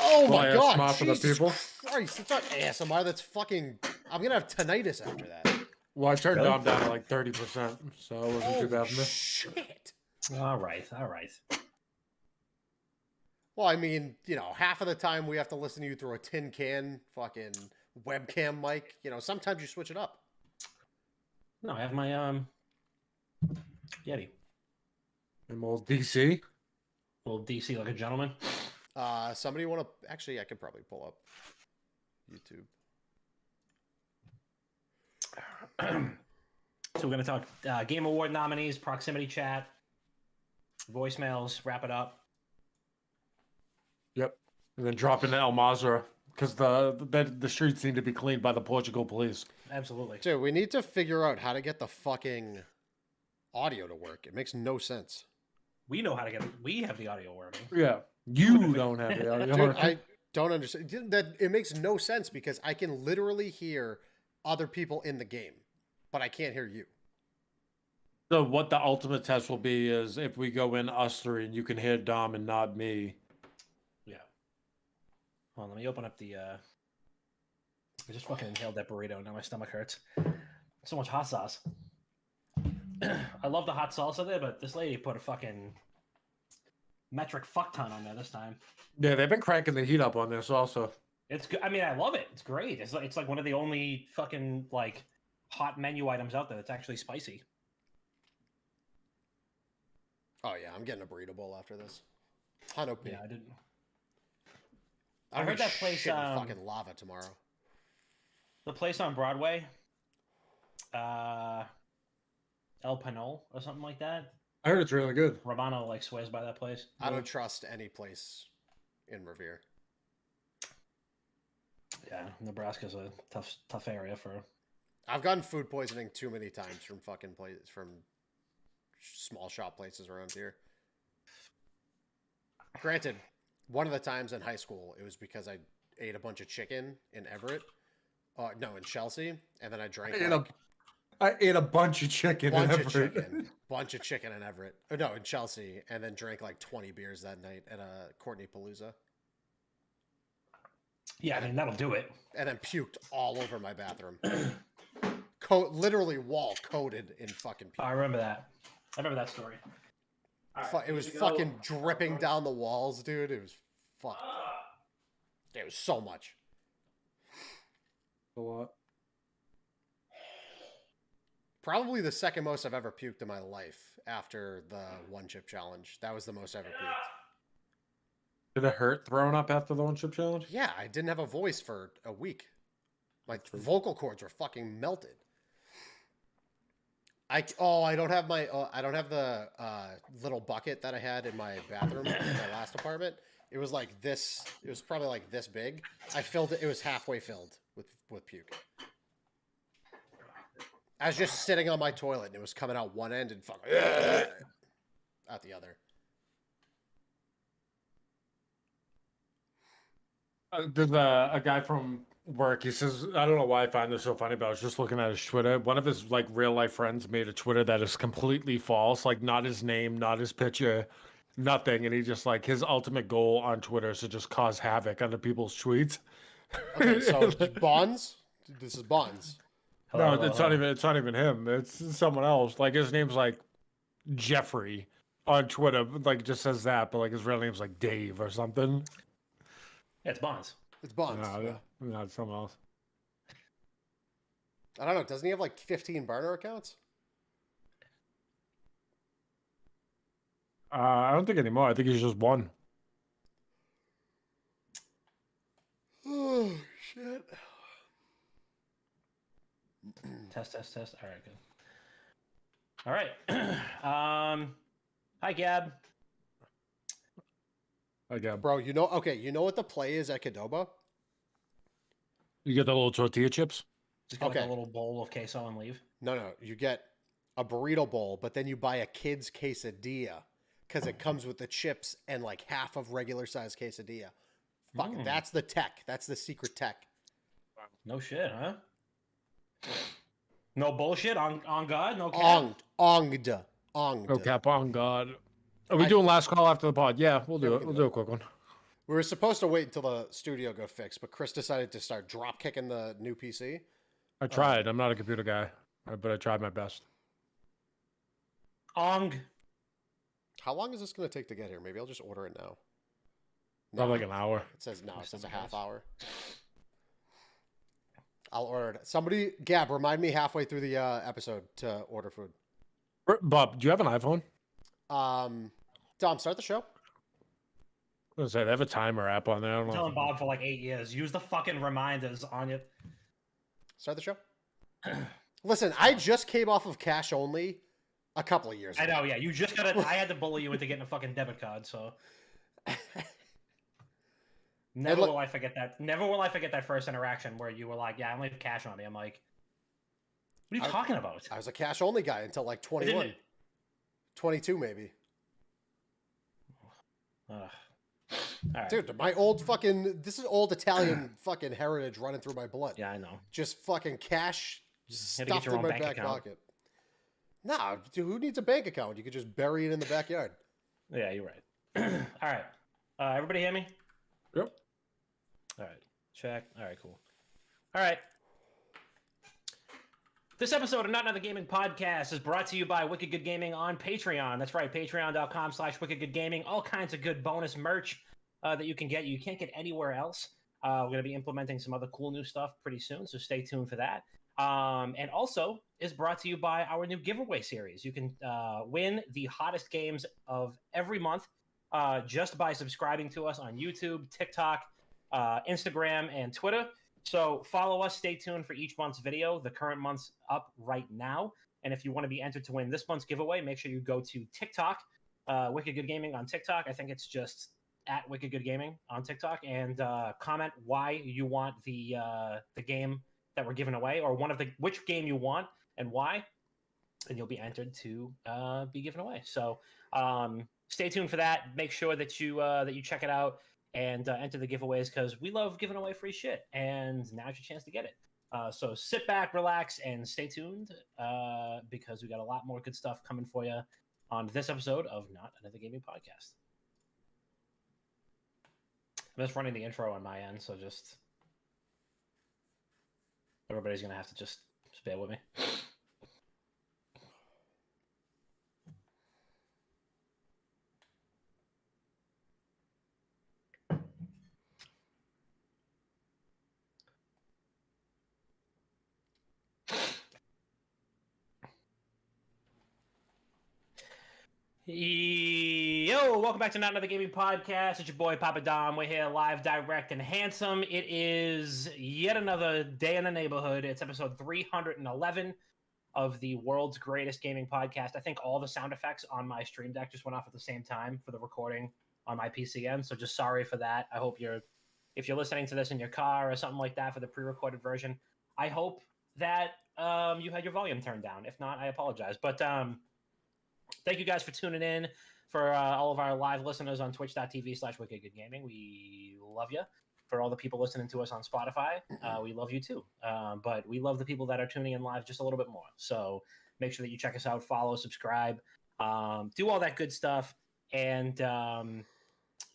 Oh my god! ASMR for the Jesus people. Christ! It's not ASMR. That's fucking. I'm gonna have tinnitus after that. Well, I turned Really? Dom down to like 30%, so it wasn't too bad for me. Shit. All right, all right. Well, I mean, you know, half of the time we have to listen to you through a tin can fucking webcam mic. You know, sometimes you switch it up. No, I have my Yeti. I'm old DC. Little DC like a gentleman. Somebody want to? Actually, I could probably pull up YouTube. So we're gonna talk Game Award nominees, proximity chat, voicemails, wrap it up. Yep. And then drop into El Mazra, because the streets need to be cleaned by the Portugal police. Absolutely. Dude, we need to figure out how to get the fucking audio to work. It makes no sense. We know how to get it. We have the audio working. Yeah. You don't have the audio. Dude, I don't understand. That it makes no sense because I can literally hear other people in the game, but I can't hear you. So what the ultimate test will be is if we go in us three and you can hear Dom and not me. Yeah. Hold on, let me open up the I just fucking inhaled that burrito. Now my stomach hurts. So much hot sauce. I love the hot salsa there, but this lady put a fucking metric fuck ton on there this time. Yeah, they've been cranking the heat up on this also. It's good. I mean, I love it. It's great. It's like one of the only fucking like hot menu items out there that's actually spicy. Oh yeah, I'm getting a burrito bowl after this. Hano P. Yeah, I didn't. I heard that place, fucking lava tomorrow. The place on Broadway, El Panol or something like that. I heard it's really good. Romano like swears by that place. I don't trust any place in Revere. Yeah, Nebraska's a tough area for. I've gotten food poisoning too many times from fucking places, from small shop places around here. Granted, one of the times in high school, it was because I ate a bunch of chicken in Everett. No, in Chelsea, and then I drank. I ate a bunch of chicken in Everett. Bunch of chicken in Everett. Oh, no, in Chelsea, and then drank like 20 beers that night at a Courtney Palooza. Yeah, I mean that'll do it. And then puked all over my bathroom. Literally wall coated in fucking puke. I remember that. I remember that story. It was fucking dripping down the walls, dude. It was fucked. It was so much. A lot. Probably the second most I've ever puked in my life after the one chip challenge. That was the most I ever puked. Did it hurt throwing up after the one chip challenge? Yeah, I didn't have a voice for a week. My vocal cords were fucking melted. I don't have the little bucket that I had in my bathroom in my last apartment. It was like this. It was probably like this big. I filled it. It was halfway filled with puke. I was just sitting on my toilet and it was coming out one end and fucking out the other. There's a guy from work. He says, I don't know why I find this so funny, but I was just looking at his Twitter. One of his like real life friends made a Twitter that is completely false, like not his name, not his picture, nothing. And he just like his ultimate goal on Twitter is to just cause havoc under people's tweets. Okay, so Bonds. This is Bonds. No, it's not even him. It's someone else. Like his name's like Jeffrey on Twitter. Like just says that, but like his real name's like Dave or something. Yeah, it's Bonds. It's Bonds. No, it's someone else. I don't know. Doesn't he have like 15 burner accounts? I don't think anymore. I think he's just one. Oh shit. Test. All right, good. All right. Hi, Gab. Bro, you know what the play is at Qdoba? You get the little tortilla chips? Just get like a little bowl of queso and leave. No, you get a burrito bowl, but then you buy a kid's quesadilla because it comes with the chips and like half of regular size quesadilla. Fuck, that's the tech. That's the secret tech. No shit, huh? No bullshit on God, no cap. Onged. No cap on God. Are we doing last call after the pod? Yeah, we'll do it. We'll do a quick one. We were supposed to wait until the studio got fixed, but Chris decided to start drop kicking the new PC. I tried. I'm not a computer guy, but I tried my best. Ong. How long is this going to take to get here? Maybe I'll just order it now. Probably like an hour. It says no. It says a half hour. I'll order it. Somebody, Gab, remind me halfway through the episode to order food. Bob, do you have an iPhone? Dom, start the show. I was gonna say they have a timer app on there. I don't know. Telling Bob for like 8 years. Use the fucking reminders on it. Start the show. Listen, I just came off of cash only a couple of years ago. I know, yeah. You just gotta. I had to bully you into getting a fucking debit card, so. Never will I forget that. Never will I forget that first interaction where you were like, "Yeah, I only have cash on me." I'm like, "What are you talking about?" I was a cash only guy until like 21, 22 maybe. All right. Dude, my old fucking this is old Italian fucking heritage running through my blood. Yeah, I know. Just fucking cash Had to get stuffed your in own my bank back account. pocket. Nah, dude, who needs a bank account? You could just bury it in the backyard. Yeah, you're right. All right. Everybody hear me? Yep. All right. Check. All right, cool. All right. This episode of Not Another Gaming Podcast is brought to you by Wicked Good Gaming on Patreon. That's right, patreon.com/wickedgoodgaming. All kinds of good bonus merch that you can get. You can't get anywhere else. We're going to be implementing some other cool new stuff pretty soon, so stay tuned for that. And also is brought to you by our new giveaway series. You can win the hottest games of every month just by subscribing to us on YouTube, TikTok, Instagram, and Twitter. So follow us, stay tuned for each month's video. The current month's up right now. And if you want to be entered to win this month's giveaway, make sure you go to TikTok, Wicked Good Gaming on TikTok. I think it's just at Wicked Good Gaming on TikTok, and comment why you want the game that we're giving away, or which game you want and why, and you'll be entered to be given away. So stay tuned for that. Make sure that you check it out and enter the giveaways, because we love giving away free shit, and now's your chance to get it. So sit back, relax, and stay tuned, because we got a lot more good stuff coming for you on this episode of Not Another Gaming Podcast. I'm just running the intro on my end, so just everybody's gonna have to just bear with me. Yo, welcome back to Not Another Gaming Podcast. It's your boy Papa Dom. We're here live, direct, and handsome. It is yet another day in the neighborhood. It's episode 311 of the world's greatest gaming podcast. I think all the sound effects on my stream deck just went off at the same time for the recording on my PCN, so just sorry for that. I hope if you're listening to this in your car or something like that for the pre-recorded version, I hope that you had your volume turned down. If not, I apologize. But thank you guys for tuning in. For all of our live listeners on twitch.tv/wickedgoodgaming, we love you. For all the people listening to us on Spotify, we love you too. But we love the people that are tuning in live just a little bit more. So make sure that you check us out, follow, subscribe, do all that good stuff. And we're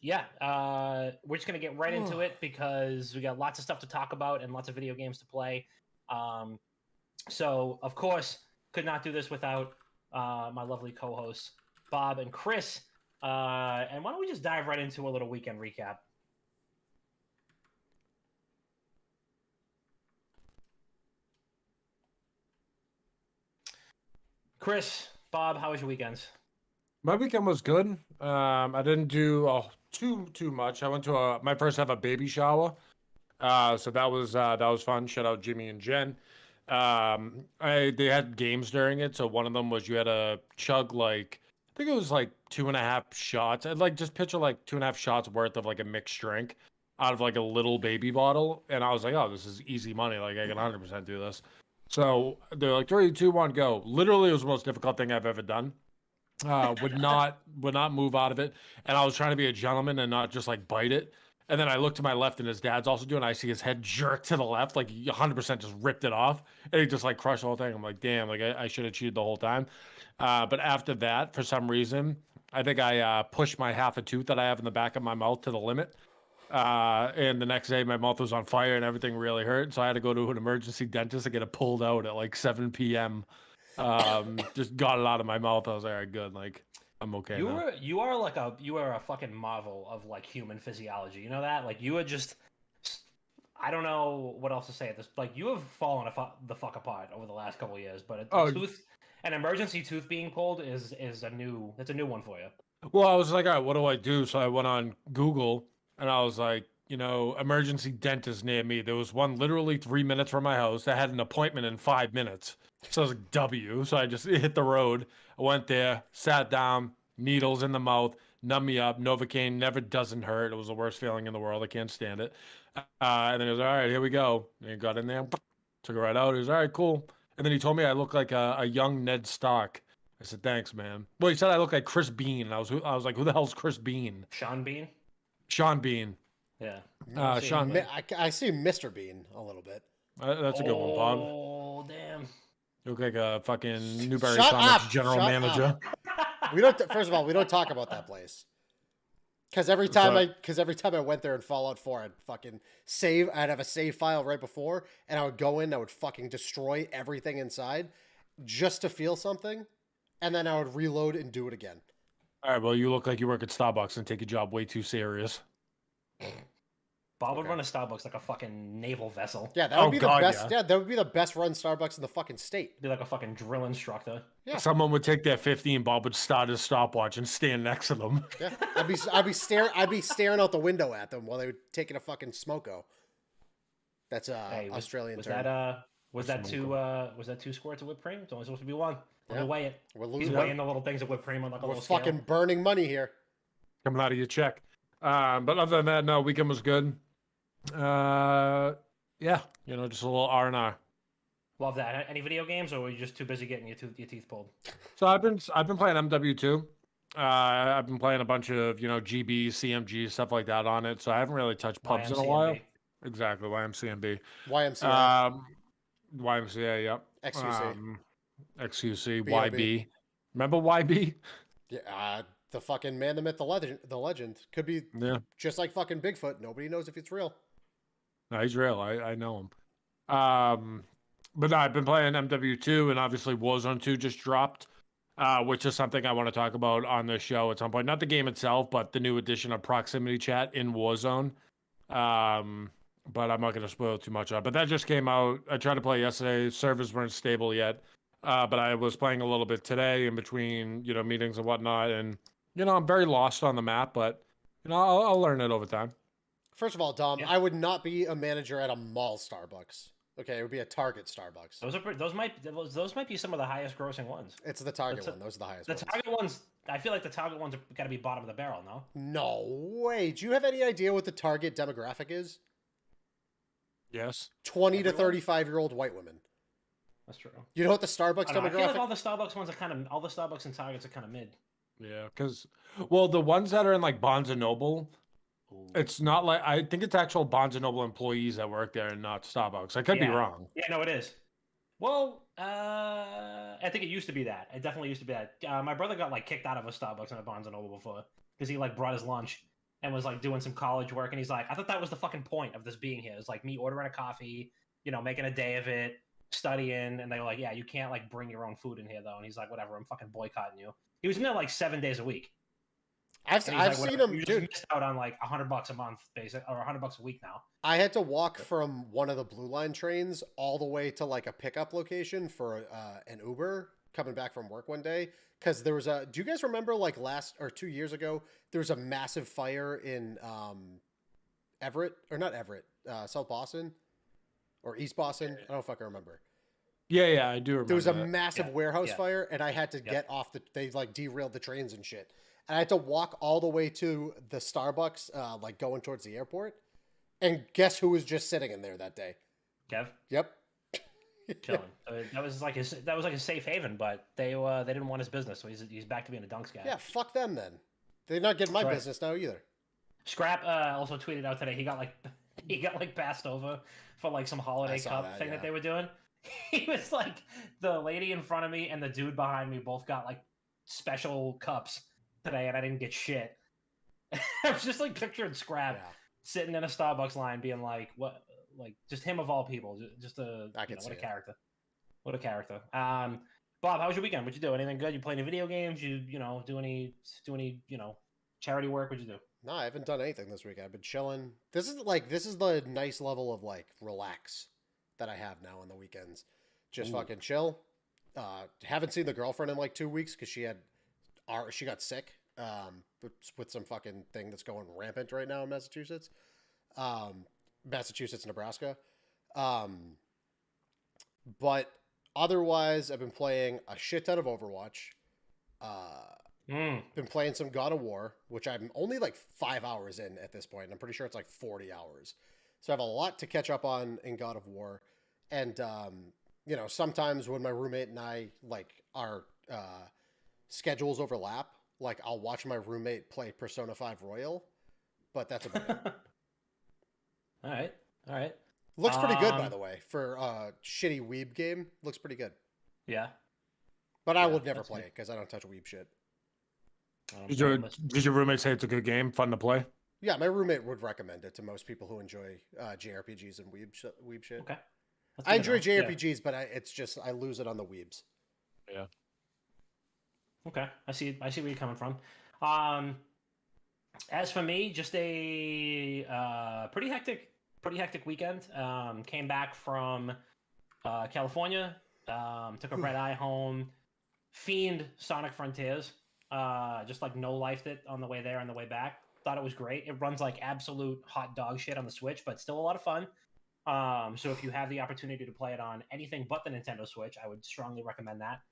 just going to get right into it, because we got lots of stuff to talk about and lots of video games to play. So, of course, could not do this without my lovely co-hosts, Bob and Chris. And why don't we just dive right into a little weekend recap? Chris, Bob, how was your weekends? My weekend was good. I didn't do too much. I went to my first ever baby shower. So that was fun. Shout out Jimmy and Jen. They had games during it. So one of them was you had to chug I think it was 2.5 shots. I'd just picture 2.5 shots worth of a mixed drink out of a little baby bottle. And I was like, oh, this is easy money. I can 100% do this. So they're like, 3, 2, 1, go. Literally, it was the most difficult thing I've ever done. Would not move out of it. And I was trying to be a gentleman and not just bite it. And then I look to my left, and his dad's also doing it. I see his head jerk to the left, 100% just ripped it off. And he just crushed the whole thing. I'm like, damn, I should have cheated the whole time. But after that, for some reason, I think I pushed my half a tooth that I have in the back of my mouth to the limit. And the next day, my mouth was on fire and everything really hurt. So I had to go to an emergency dentist to get it pulled out at like 7 p.m. Just got it out of my mouth. I was like, all right, good. Like, I'm okay now. You are a fucking marvel of like human physiology. You know that? Like you are just. I don't know what else to say at this. Like you have fallen the fuck apart over the last couple of years, but an emergency tooth being pulled is a new one for you. Well, I was like, all right, what do I do? So I went on Google and I was like, emergency dentist near me. There was one literally 3 minutes from my house that had an appointment in 5 minutes. So I was like, W. So I just hit the road. I went there, sat down, needles in the mouth, numb me up. Novocaine never doesn't hurt. It was the worst feeling in the world. I can't stand it. And then he was all right, here we go. And he got in there, took it right out. He was all right, cool. And then he told me I look like a young Ned Stark. I said, thanks, man. Well, he said I look like Chris Bean. I was like, who the hell's Chris Bean? Sean Bean? Sean Bean. Yeah. Sean. I see Mr. Bean a little bit. That's a good one, Bob. Oh, damn. You look like a fucking Newberry Shut Sonic's up! general Shut manager. We don't. First of all, we don't talk about that place. Because every time I went there in Fallout 4, I'd fucking save. I'd have a save file right before, and I would go in. I would fucking destroy everything inside, just to feel something, and then I would reload and do it again. All right. Well, you look like you work at Starbucks and take your job way too serious. Bob would run a Starbucks like a fucking naval vessel. Yeah, that would be the best. Yeah. Yeah, that would be the best run Starbucks in the fucking state. Be like a fucking drill instructor. Yeah. Someone would take their 15, Bob would start his stopwatch and stand next to them. Yeah, I'd be staring out the window at them while they were taking a fucking smoko. That's Australian term. Was that two squirts of whipped cream? It's only supposed to be one. Let me weigh it. We're He's losing. weighing the little things of whipped cream on like a We're little scale. fucking burning money here. Coming out of your check. But other than that, no, weekend was good. Yeah, just a little R&R. Love that. Any video games, or were you just too busy getting your teeth pulled? So I've been playing MW2. I've been playing a bunch of GB, CMG, stuff like that on it. So I haven't really touched pubs in a while. Exactly, YMCMB. YMCA. YMCA, yep. XUC. XUC, BOB. YB. Remember YB? Yeah, the fucking man, the myth, the legend. Could be just like fucking Bigfoot. Nobody knows if it's real. No, he's real. I know him. But no, I've been playing MW2, and obviously Warzone 2 just dropped, which is something I want to talk about on the show at some point. Not the game itself, but the new addition of proximity chat in Warzone. But I'm not going to spoil too much on it. But that just came out. I tried to play yesterday. Servers weren't stable yet. But I was playing a little bit today in between, meetings and whatnot. And, I'm very lost on the map, but, I'll learn it over time. First of all, Dom, I would not be a manager at a mall Starbucks. Okay, it would be a Target Starbucks. Those might be some of the highest grossing ones. It's the Target one. Those are the highest ones. The Target ones, I feel like the Target ones have got to be bottom of the barrel, no? No way. Do you have any idea what the Target demographic is? Yes. 20 to 35-year-old white women. That's true. You know what the Starbucks demographic? I feel like all the Starbucks ones are all the Starbucks and Targets are kind of mid. Yeah, because, the ones that are in like Barnes and Noble, it's not like, I think it's actual Barnes and Noble employees that work there and not Starbucks. I could be wrong. Yeah, no, it is. Well, I think it used to be that. It definitely used to be that. My brother got like kicked out of a Starbucks and a Barnes and Noble before because he like brought his lunch and was like doing some college work, and he's like, I thought that was the fucking point of this being here. It's like me ordering a coffee, making a day of it, studying, and they were like, yeah, you can't like bring your own food in here though. And he's like, whatever, I'm fucking boycotting you. He was in there like 7 days a week. I've seen him, you dude. Missed out on like $100 a month, basic, or $100 a week now. I had to walk from one of the Blue Line trains all the way to like a pickup location for an Uber coming back from work one day because there was a. Do you guys remember like 2 years ago there was a massive fire in Everett or not Everett, South Boston or East Boston? I don't fucking remember. Yeah, I do remember. There was a massive warehouse fire, and I had to get off they like derailed the trains and shit. And I had to walk all the way to the Starbucks, like going towards the airport. And guess who was just sitting in there that day? Kev. Yep. Chilling. That was like a safe haven, but they didn't want his business, so he's back to being a dunks guy. Yeah, fuck them then. They're not getting my business now either. Scrap also tweeted out today he got like passed over for like some holiday cup thing that they were doing. He was like, the lady in front of me and the dude behind me both got like special cups today, and I didn't get shit. I was just like picturing Scrap sitting in a Starbucks line, being like, "What?" Like just him of all people, just a I can what see a it. character. What a character. Bob, how was your weekend? What'd you do? Anything good? You play any video games? You know do any charity work? What'd you do? No, I haven't done anything this week. I've been chilling. This is the nice level of like relax that I have now on the weekends. Just Ooh. fucking chill. Haven't seen the girlfriend in like 2 weeks because she got sick. With some fucking thing that's going rampant right now in Massachusetts. Massachusetts, Nebraska. But otherwise, I've been playing a shit ton of Overwatch. Been playing some God of War, which I'm only like 5 hours in at this point. I'm pretty sure it's like 40 hours. So I have a lot to catch up on in God of War. And, sometimes when my roommate and I, like, our schedules overlap, like, I'll watch my roommate play Persona 5 Royal, but that's about it. All right. Looks pretty good, by the way, for a shitty weeb game. Looks pretty good. Yeah. But I Yeah, would never that's play good. it because I don't touch weeb shit. Did your roommate say it's a good game, fun to play? Yeah, my roommate would recommend it to most people who enjoy JRPGs and weeb shit. Okay. That's I good to enjoy know. Yeah. JRPGs, but it's just I lose it on the weebs. Yeah. Okay, I see where you're coming from. As for me, just a pretty hectic weekend. Came back from California. Took a red eye home. Fiend Sonic Frontiers. Just like no lifed it on the way there and the way back. Thought it was great. It runs like absolute hot dog shit on the Switch, but still a lot of fun. So if you have the opportunity to play it on anything but the Nintendo Switch, I would strongly recommend that.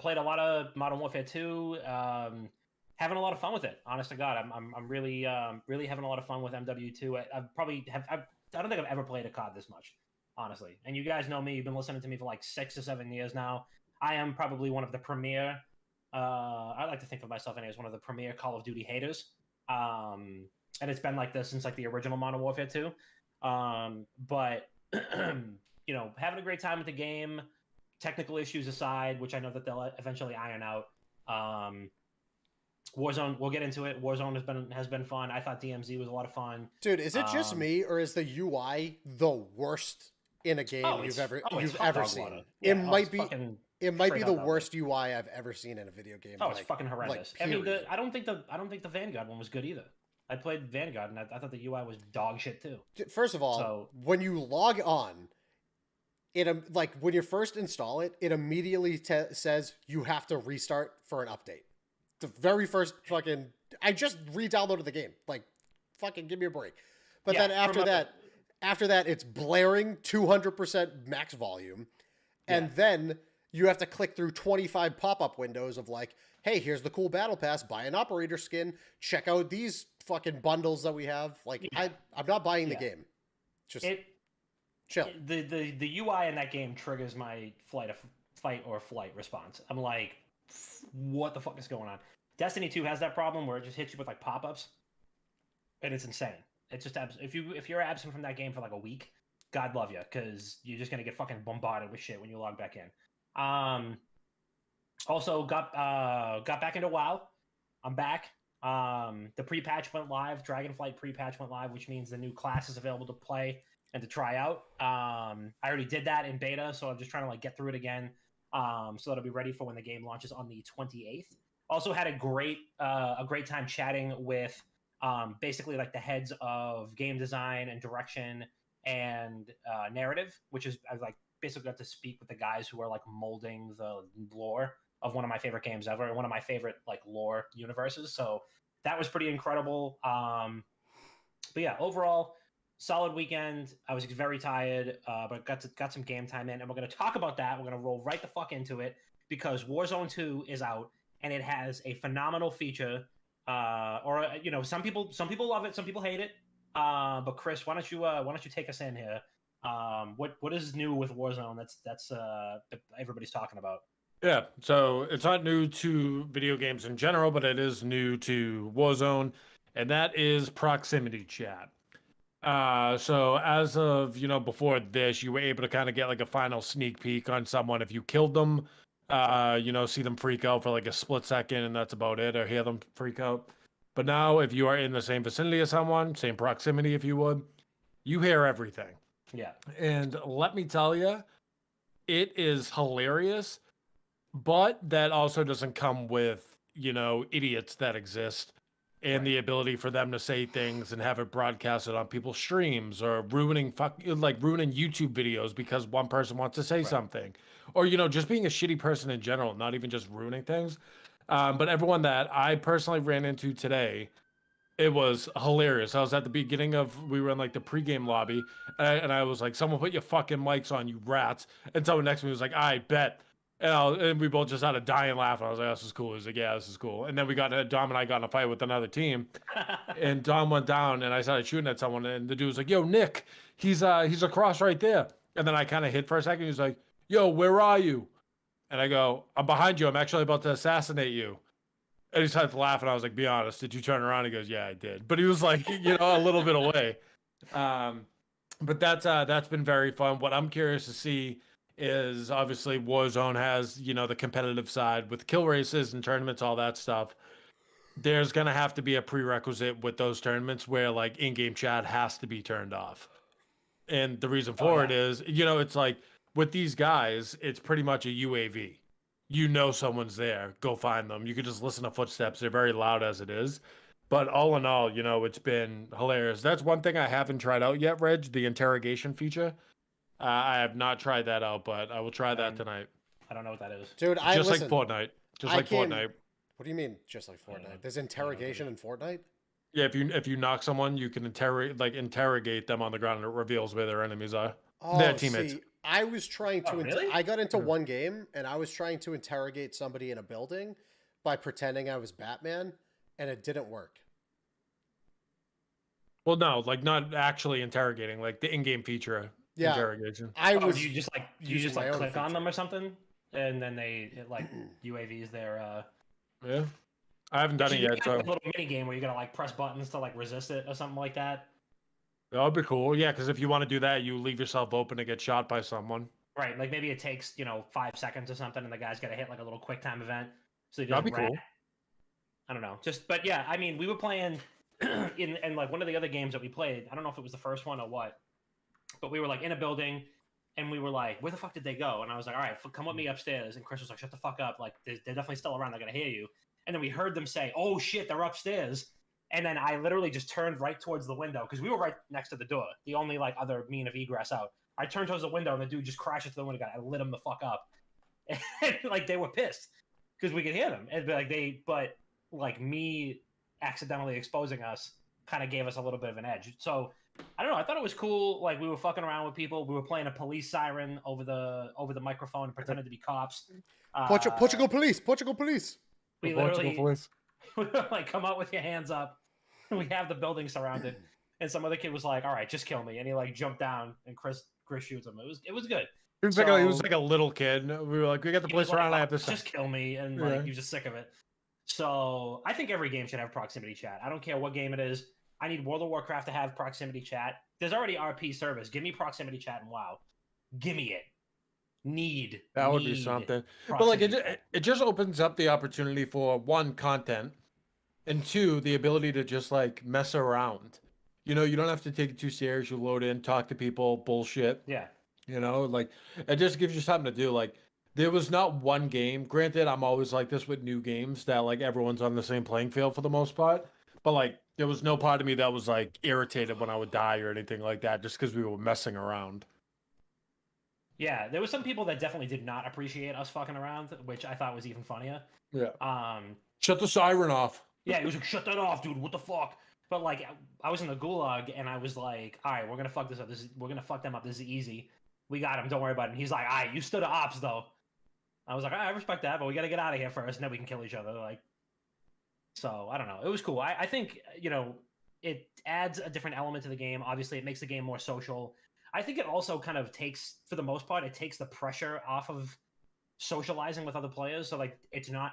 Played a lot of Modern Warfare 2. Having a lot of fun with it. Honest to God, I'm really really having a lot of fun with MW2. I don't think I've ever played a COD this much, honestly. And you guys know me. You've been listening to me for like 6 or 7 years now. I am probably one of the premier. I like to think of myself anyway as one of the premier Call of Duty haters. And it's been like this since like the original Modern Warfare 2. But having a great time with the game. Technical issues aside, which I know that they'll eventually iron out. Warzone, we'll get into it. Warzone has been fun. I thought DMZ was a lot of fun. Dude, is it just me or is the UI the worst in a game you've ever seen? Yeah, it might be the up worst UI I've ever seen in a video game. Oh, it's fucking horrendous. Like, I mean, I don't think the Vanguard one was good either. I played Vanguard and I thought the UI was dog shit too. First of all, when you log on, when you first install it, it immediately says you have to restart for an update. The very first fucking, I just re-downloaded the game. Like, fucking give me a break. But then after that, it's blaring 200% max volume, and then you have to click through 25 pop-up windows of like, hey, here's the cool battle pass. Buy an operator skin. Check out these fucking bundles that we have. Like, I'm not buying the game. Just chill. The UI in that game triggers my fight or flight response. I'm like, what the fuck is going on? Destiny 2 has that problem where it just hits you with like pop-ups, and it's insane. It's just if you're absent from that game for like a week, God love you, because you're just gonna get fucking bombarded with shit when you log back in. Also got back into WoW. I'm back. The pre-patch went live. Dragonflight pre-patch went live, which means the new class is available to play and to try out. I already did that in beta, so I'm just trying to like get through it again, so that I'll be ready for when the game launches on the 28th. Also had a great time chatting with basically like the heads of game design and direction and narrative, which is I like basically got to speak with the guys who are like molding the lore of one of my favorite games ever and one of my favorite like lore universes. So that was pretty incredible. But yeah, overall, solid weekend. I was very tired, but got some game time in, and we're going to talk about that. We're going to roll right the fuck into it because Warzone 2 is out, and it has a phenomenal feature. Some people love it, some people hate it. But Chris, why don't you take us in here? What is new with Warzone that's everybody's talking about? Yeah, so it's not new to video games in general, but it is new to Warzone, and that is proximity chat. So as of, before this, you were able to kind of get like a final sneak peek on someone if you killed them, see them freak out for like a split second, and that's about it, or hear them freak out. But now, if you are in the same vicinity as someone, same proximity, if you would, you hear everything. Yeah. And let me tell you, it is hilarious, but that also doesn't come with, idiots that exist and Right. the ability for them to say things and have it broadcasted on people's streams or ruining YouTube videos because one person wants to say Right. something, or just being a shitty person in general, not even just ruining things. But everyone that I personally ran into today, it was hilarious. I was at the beginning we were in like the pregame lobby, and I was like, "Someone put your fucking mics on, you rats!" And someone next to me was like, "I bet." And we both just had a dying laugh. And I was like, "This is cool." He's like, "Yeah, this is cool." And then Dom and I got in a fight with another team, and Dom went down, and I started shooting at someone, and the dude was like, "Yo, Nick, he's across right there." And then I kind of hid for a second. He was like, "Yo, where are you?" And I go, "I'm behind you. I'm actually about to assassinate you." And he started to laugh, and I was like, "Be honest, did you turn around?" He goes, "Yeah, I did." But he was like, a little bit away. But that's been very fun. What I'm curious to see is obviously Warzone has, the competitive side with kill races and tournaments, all that stuff. There's gonna have to be a prerequisite with those tournaments where like in-game chat has to be turned off. And the reason for it is, it's like with these guys, it's pretty much a UAV. Someone's there, go find them. You can just listen to footsteps. They're very loud as it is. But all in all, it's been hilarious. That's one thing I haven't tried out yet, Reg, the interrogation feature. I have not tried that out, but I will try that tonight. I don't know what that is. Dude, Like Fortnite. Fortnite. What do you mean, just like Fortnite? There's interrogation in Fortnite? Yeah, if you knock someone, you can interrogate them on the ground, and it reveals where their enemies are. Oh, their teammates. See, I was trying to. Really? I got into one game, and I was trying to interrogate somebody in a building by pretending I was Batman, and it didn't work. Well, no, like not actually interrogating, like the in-game feature interrogation. You just click on them or something, and then UAVs their. Yeah, I haven't done it yet. So a little mini game where you gotta press buttons to resist it or something like that. That would be cool. Yeah, because if you want to do that, you leave yourself open to get shot by someone. Right, like maybe it takes 5 seconds or something, and the guy's got to hit a little quick time event. So that'd be cool. I don't know, but yeah, I mean, we were playing in one of the other games that we played. I don't know if it was the first one or what, but we were in a building, and we were like, "Where the fuck did they go?" And I was like, "All right, come with me upstairs." And Chris was like, "Shut the fuck up! They're definitely still around. They're gonna hear you." And then we heard them say, "Oh shit, they're upstairs." And then I literally just turned right towards the window because we were right next to the door, the only other mean of egress out. I turned towards the window, and the dude just crashed into the window. I lit him the fuck up, and they were pissed because we could hear them. And me accidentally exposing us kind of gave us a little bit of an edge. So I don't know. I thought it was cool. We were fucking around with people. We were playing a police siren over the microphone and pretended to be cops. Portugal police. Portugal police. We literally come out with your hands up. We have the building surrounded, and some other kid was like, "All right, just kill me," and he jumped down, and Chris shoots him. It was good. He was like a little kid. We were like, "We got the place around. I have this. Just kill me," and he was just sick of it. So I think every game should have proximity chat. I don't care what game it is. I need World of Warcraft to have proximity chat. There's already RP service. Give me proximity chat and WoW. Give me it. That would be something. But it just opens up the opportunity for one, content, and two, the ability to just mess around. You don't have to take it too serious. You load in, talk to people, bullshit. Yeah. It just gives you something to do. There was not one game. Granted, I'm always like this with new games that everyone's on the same playing field for the most part. But there was no part of me that was irritated when I would die or anything like that, just because we were messing around. Yeah, there was some people that definitely did not appreciate us fucking around, which I thought was even funnier. Yeah. Shut the siren off. Yeah, he was like, "Shut that off, dude. What the fuck?" But I was in the gulag, and I was like, "All right, we're gonna fuck this up. We're gonna fuck them up. This is easy. We got him. Don't worry about it." And he's like, "All right, you stood to ops though." I was like, "I respect that, but we gotta get out of here first, and then we can kill each other." So I don't know. It was cool. I think it adds a different element to the game. Obviously, it makes the game more social. I think it also kind of takes, for the most part, it takes the pressure off of socializing with other players. So it's not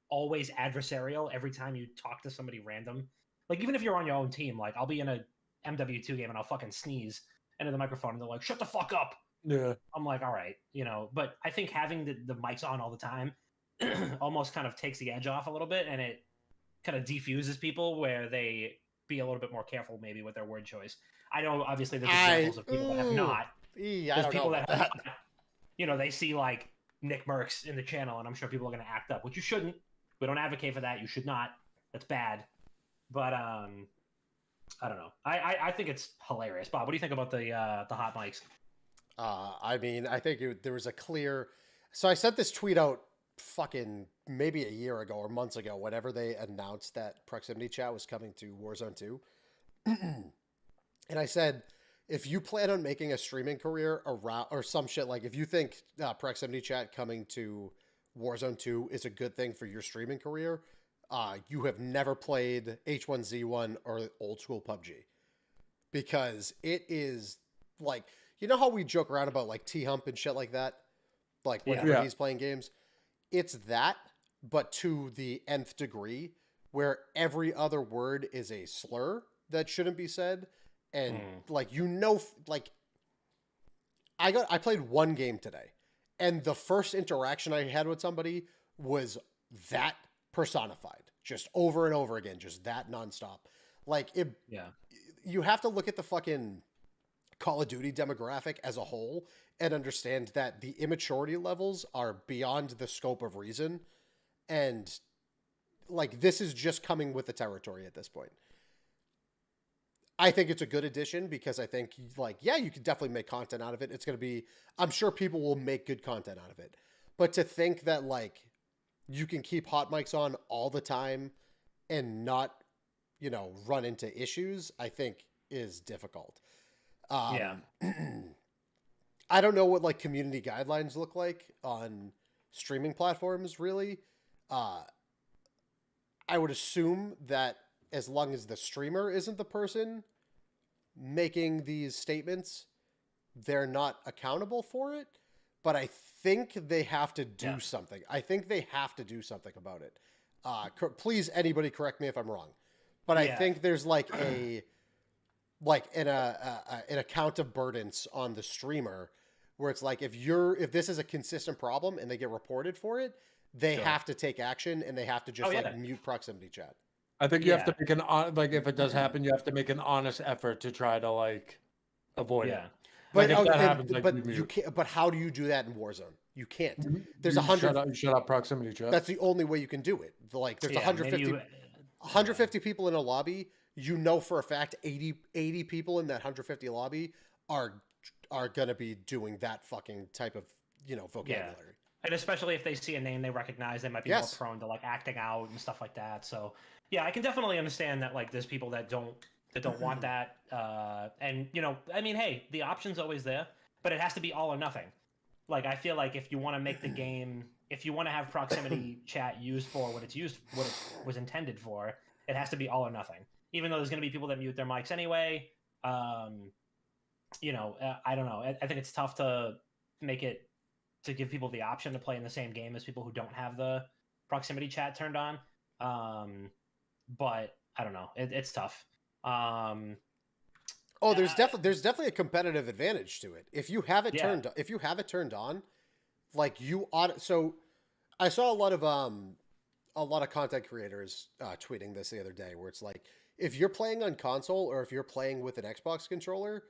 always adversarial every time you talk to somebody random. Even if you're on your own team, I'll be in a MW2 game and I'll fucking sneeze into the microphone and they're like, "Shut the fuck up." Yeah. I'm like, all right, but I think having the mics on all the time almost kind of takes the edge off a little bit, and it kind of defuses people where they be a little bit more careful maybe with their word choice. I know obviously there's examples of people that have not. I There's don't people know that about have that. not. You know, they see like Nick Merckx in the channel, and I'm sure people are going to act up, which you shouldn't. We don't advocate for that. You should not. That's bad. But I don't know. I think it's hilarious. Bob, what do you think about the hot mics? I mean, I think there was a clear. So I sent this tweet out fucking maybe a year ago or months ago, whenever they announced that proximity chat was coming to Warzone 2. And I said, if you plan on making a streaming career around or some shit, like if you think proximity chat coming to Warzone 2 is a good thing for your streaming career, you have never played H1Z1 or old school PUBG, because it is like, you know how we joke around about like T-Hump and shit like that? Like whenever he's playing games, it's that, but to the nth degree, where every other word is a slur that shouldn't be said. And like, like I played one game today, and the first interaction I had with somebody was that personified, just over and over again, just that nonstop. Like you have to look at the fucking Call of Duty demographic as a whole and understand that the immaturity levels are beyond the scope of reason. And like, this is just coming with the territory at this point. I think it's a good addition, because I think, like, yeah, you could definitely make content out of it. It's going to be, I'm sure people will make good content out of it. But to think that, like, you can keep hot mics on all the time and not, you know, run into issues, I think is difficult. I don't know what, like, community guidelines look like on streaming platforms, really. I would assume that as long as the streamer isn't the person making these statements, they're not accountable for it. But I think they have to do something. I think they have to do something about it. Please, anybody correct me if I'm wrong. But I think there's like an account of burdens on the streamer, where it's like, if this is a consistent problem and they get reported for it, they have to take action, and they have to just mute proximity chat. I think you have to make like, if it does happen, you have to make an honest effort to try to like avoid it. But like, if that happens, like, you can't. But how do you do that in Warzone? You can't. There's you 100. Shut up proximity chat. That's the only way you can do it. Like, there's 150 people in a lobby. You know for a fact 80 people in that 150 lobby are gonna be doing that fucking type of, you know, vocabulary. And especially if they see a name they recognize, they might be more prone to like acting out and stuff like that. So yeah, I can definitely understand that. Like, there's people that don't want that. And you know, I mean, hey, the option's always there, but it has to be all or nothing. Like, I feel like if you want to make the game, if you want to have proximity chat used for what it was intended for, it has to be all or nothing. Even though there's going to be people that mute their mics anyway. You know, I don't know. I think it's tough to give people the option to play in the same game as people who don't have the proximity chat turned on. But I don't know. It's tough. There's definitely a competitive advantage to it. If you have it turned on, like, you ought. So I saw a lot of content creators tweeting this the other day, where it's like, if you're playing on console or if you're playing with an Xbox controller,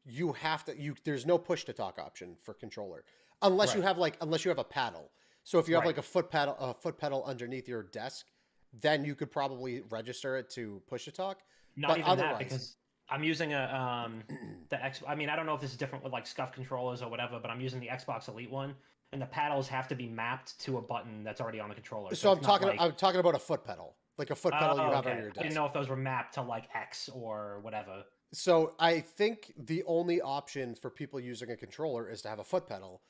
you have to, there's no push to talk option for controller, unless you have a paddle. So if you have like a foot pedal underneath your desk, then you could probably register it to push to talk. Not even that, because I'm using I mean, I don't know if this is different with like SCUF controllers or whatever, but I'm using the Xbox Elite one, and the paddles have to be mapped to a button that's already on the controller. So I'm talking about a foot pedal, like a foot pedal you have under your desk. I didn't know if those were mapped to like X or whatever. So I think the only option for people using a controller is to have a foot pedal,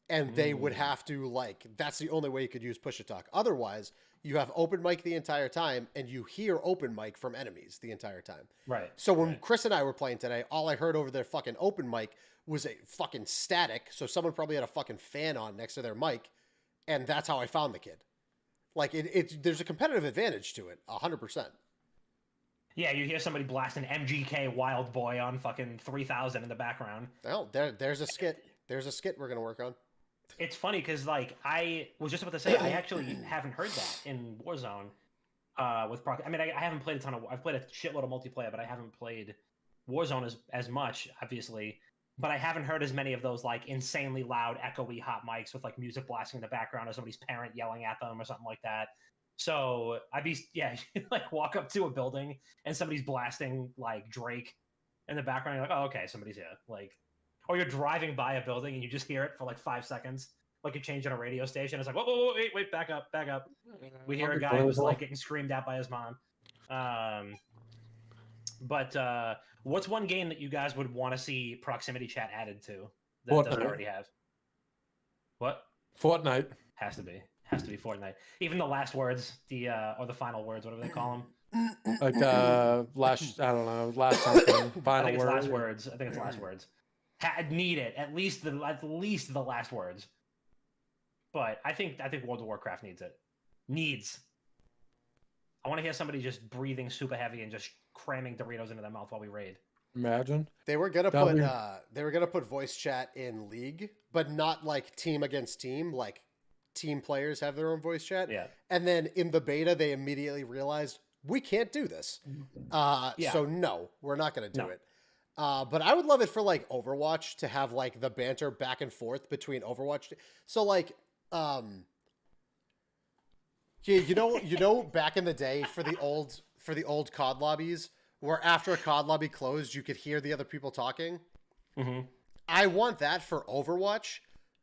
and they would have to, like, that's the only way you could use push to talk. Otherwise, you have open mic the entire time, and you hear open mic from enemies the entire time. Right. So when Chris and I were playing today, all I heard over their fucking open mic was a fucking static. So someone probably had a fucking fan on next to their mic, and that's how I found the kid. Like, there's a competitive advantage to it, 100%. Yeah, you hear somebody blasting MGK Wild Boy on fucking 3000 in the background. Well, there's a skit. There's a skit we're going to work on. It's funny because, like, I was just about to say, I actually haven't heard that in Warzone. with proximity. I mean, I haven't played a ton of. I've played a shitload of multiplayer, but I haven't played Warzone as much, obviously. But I haven't heard as many of those like insanely loud, echoey hot mics with like music blasting in the background or somebody's parent yelling at them or something like that. So I'd be like walk up to a building and somebody's blasting like Drake in the background. You're like, oh, okay, somebody's here. Like, or you're driving by a building and you just hear it for like 5 seconds. Like you're changing a radio station. It's like, whoa, wait, back up. We hear a guy who's like getting screamed at by his mom. But what's one game that you guys would want to see proximity chat added to that doesn't already have? What? Fortnite. Has to be Fortnite. Even the last words, or the final words, whatever they call them. Like last, I don't know, last something. Final I think it's word. last words. I think it's last words. Need it at least the last words. But I think World of Warcraft needs it. I want to hear somebody just breathing super heavy and just cramming Doritos into their mouth while we raid. Imagine. They were gonna put voice chat in League, but not like team against team. Like team players have their own voice chat. Yeah. And then in the beta, they immediately realized we can't do this. So no, we're not gonna do it. But I would love it for like Overwatch to have like the banter back and forth between Overwatch. So like, you know, back in the day for the old COD lobbies, where after a COD lobby closed, you could hear the other people talking. Mm-hmm. I want that for Overwatch,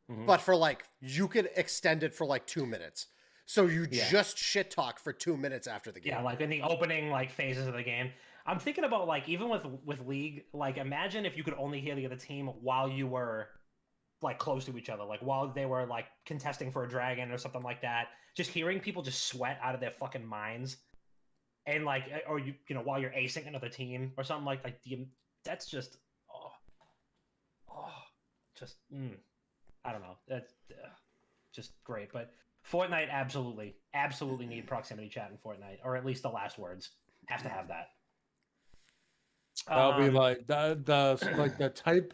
but for like, you could extend it for like 2 minutes. So you just shit talk for 2 minutes after the game. Yeah, like in the opening like phases of the game. I'm thinking about like even with League, like imagine if you could only hear the other team while you were like close to each other, like while they were like contesting for a dragon or something like that. Just hearing people just sweat out of their fucking minds, and like, or you know, while you're acing another team or something like that's just I don't know, that's just great. But Fortnite absolutely need proximity chat in Fortnite, or at least the last words have to have that. That'll be like the like the type,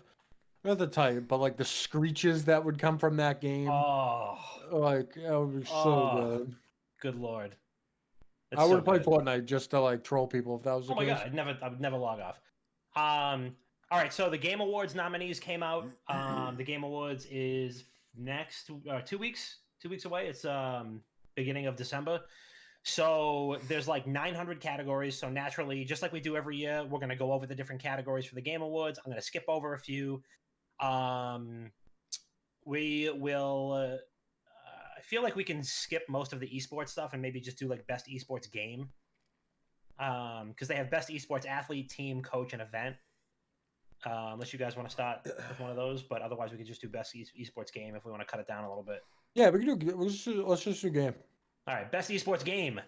not the type, but like the screeches that would come from that game. Oh, like that would be so good. Good lord. I would play Fortnite just to like troll people if that was the case. Oh my god, I would never log off. All right, so the Game Awards nominees came out. The Game Awards is next 2 weeks. 2 weeks away. It's beginning of December. So there's like 900 categories. So naturally, just like we do every year, we're going to go over the different categories for the Game Awards. I'm going to skip over a few. We will. I feel like we can skip most of the esports stuff and maybe just do like best esports game. Because they have best esports athlete, team, coach, and event. Unless you guys want to start with one of those, but otherwise we could just do best esports game if we want to cut it down a little bit. Yeah, we can do. Let's just do game. All right, best esports game.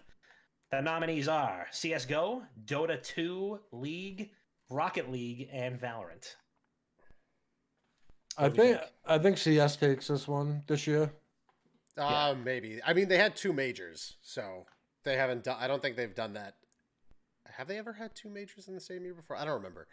The nominees are CS:GO, Dota 2, League, Rocket League, and Valorant. I think CS takes this one this year. Maybe. I mean, they had 2 majors, so they haven't done. I don't think they've done that. Have they ever had 2 majors in the same year before? I don't remember.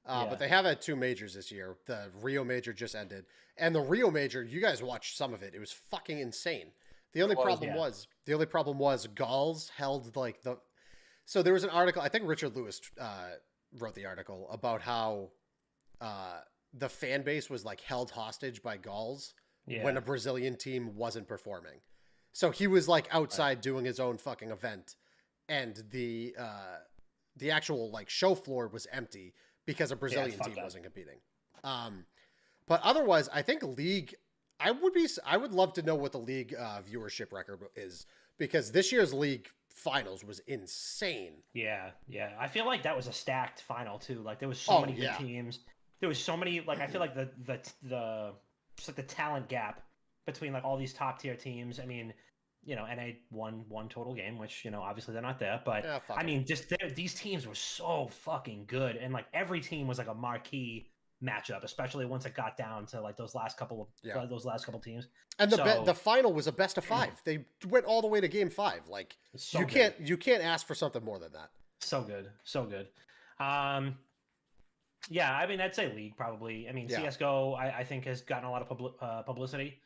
But they have had 2 majors this year. The Rio major just ended, and the Rio major, you guys watched some of it. It was fucking insane. The only problem was Gauls held like the. So there was an article. I think Richard Lewis wrote the article about how the fan base was like held hostage by Gauls when a Brazilian team wasn't performing. So he was like outside doing his own fucking event, and the actual like show floor was empty because a Brazilian team wasn't competing. But otherwise, I think League. I would love to know what the League viewership record is, because this year's League finals was insane. Yeah. I feel like that was a stacked final too. Like there was so many good teams. There was so many. Like I feel like the just like the talent gap between like all these top tier teams. I mean, you know, NA won one total game, which, you know, obviously they're not there. But I mean, just these teams were so fucking good, and like every team was like a marquee matchup, especially once it got down to like those last couple teams. And the final was a best of 5. They went all the way to game 5. Like you can't ask for something more than that. So good. Yeah, I mean, I'd say League probably. I mean, CS:GO I think has gotten a lot of publicity.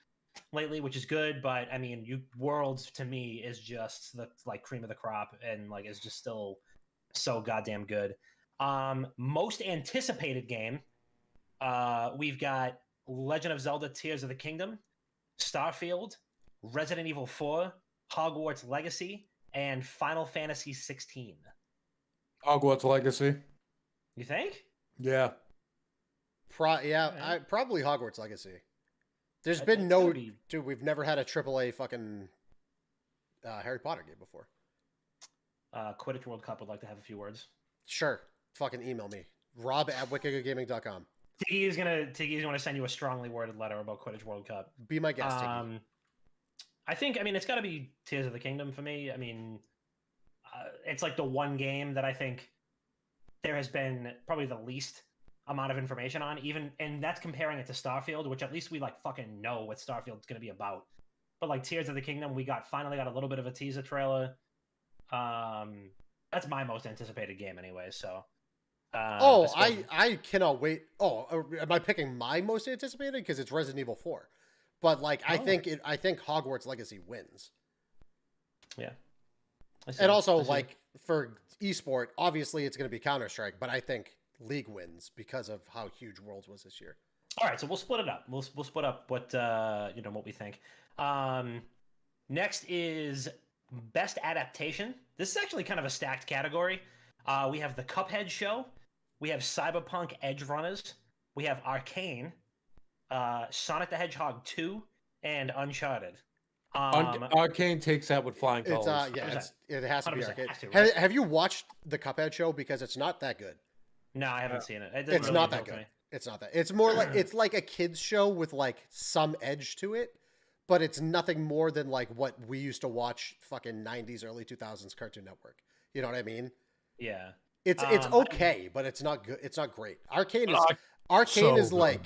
lately, which is good. But I mean, Worlds to me is just the like cream of the crop, and like is just still so goddamn good. Most anticipated game, we've got Legend of Zelda: Tears of the Kingdom, Starfield, Resident Evil 4, Hogwarts Legacy, and Final Fantasy 16. Hogwarts Legacy. You think? Yeah. Probably Hogwarts Legacy. There's It's been gonna be- dude. We've never had a AAA fucking Harry Potter game before. Quidditch World Cup would like to have a few words. Sure, fucking email me, rob@wickedgaming.com. Tiggy's gonna send you a strongly worded letter about Quidditch World Cup. Be my guest, Tiggy. I mean, it's got to be Tears of the Kingdom for me. I mean, it's like the one game that I think there has been probably the least amount of information on, and that's comparing it to Starfield, which at least we like fucking know what Starfield's going to be about. But like Tears of the Kingdom, we finally got a little bit of a teaser trailer. That's my most anticipated game anyway. So, I cannot wait. Am I picking my most anticipated because it's Resident Evil 4? But like, I think Hogwarts Legacy wins. Yeah. And also, like, for esport, obviously it's going to be Counter-Strike, but I think League wins because of how huge Worlds was this year. All right, so we'll split it up. We'll split up what what we think. Next is best adaptation. This is actually kind of a stacked category. We have the Cuphead show, we have Cyberpunk Edge Runners, we have Arcane, Sonic the Hedgehog 2, and Uncharted. Arcane takes that with flying colors. It has to be 100% Arcane. has to, right? Have you watched the Cuphead show? Because it's not that good. No, I haven't seen it. It's not that good. It's not that. It's more like it's like a kids show with like some edge to it, but it's nothing more than like what we used to watch fucking 90s, early 2000s Cartoon Network. You know what I mean? Yeah. It's okay, but it's not good. It's not great. Arcane is like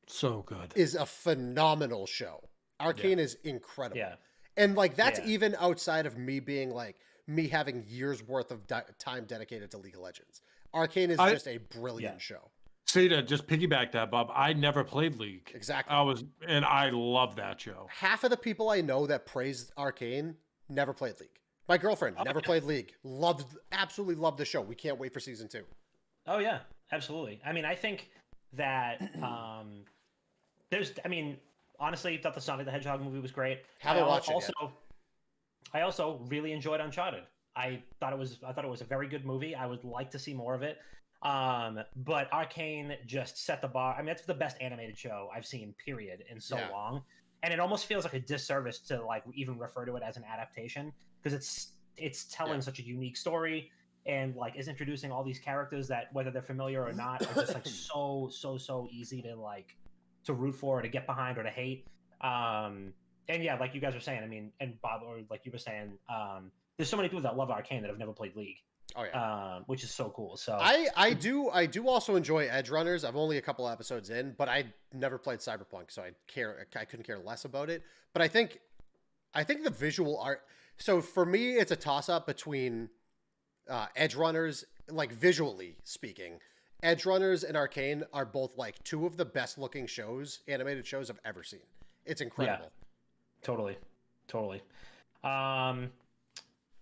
so good. Is a phenomenal show. Arcane is incredible. Yeah. And like that's even outside of me being like me having years worth of time dedicated to League of Legends. Arcane is just a brilliant show. See, to just piggyback that, Bob, I never played League. Exactly. I love that show. Half of the people I know that praise Arcane never played League. My girlfriend never played League. Absolutely loved the show. We can't wait for season 2. Oh yeah, absolutely. I mean, I think that honestly, thought the Sonic the Hedgehog movie was great. Haven't watched it yet. I also really enjoyed Uncharted. I thought it was a very good movie. I would like to see more of it. But Arcane just set the bar. I mean, that's the best animated show I've seen, period, in so long. And it almost feels like a disservice to like even refer to it as an adaptation because it's telling such a unique story and like is introducing all these characters that whether they're familiar or not are just like so easy to like to root for or to get behind or to hate. And yeah, like you guys were saying, I mean, and Bob, or like you were saying, there's so many people that love Arcane that have never played League. Oh yeah, which is so cool. So I do also enjoy Edge Runners. I'm only a couple episodes in, but I never played Cyberpunk, so I couldn't care less about it. But I think the visual art. So for me, it's a toss up between Edge Runners, like visually speaking. Edge Runners and Arcane are both like two of the best looking animated shows I've ever seen. It's incredible. Yeah, totally.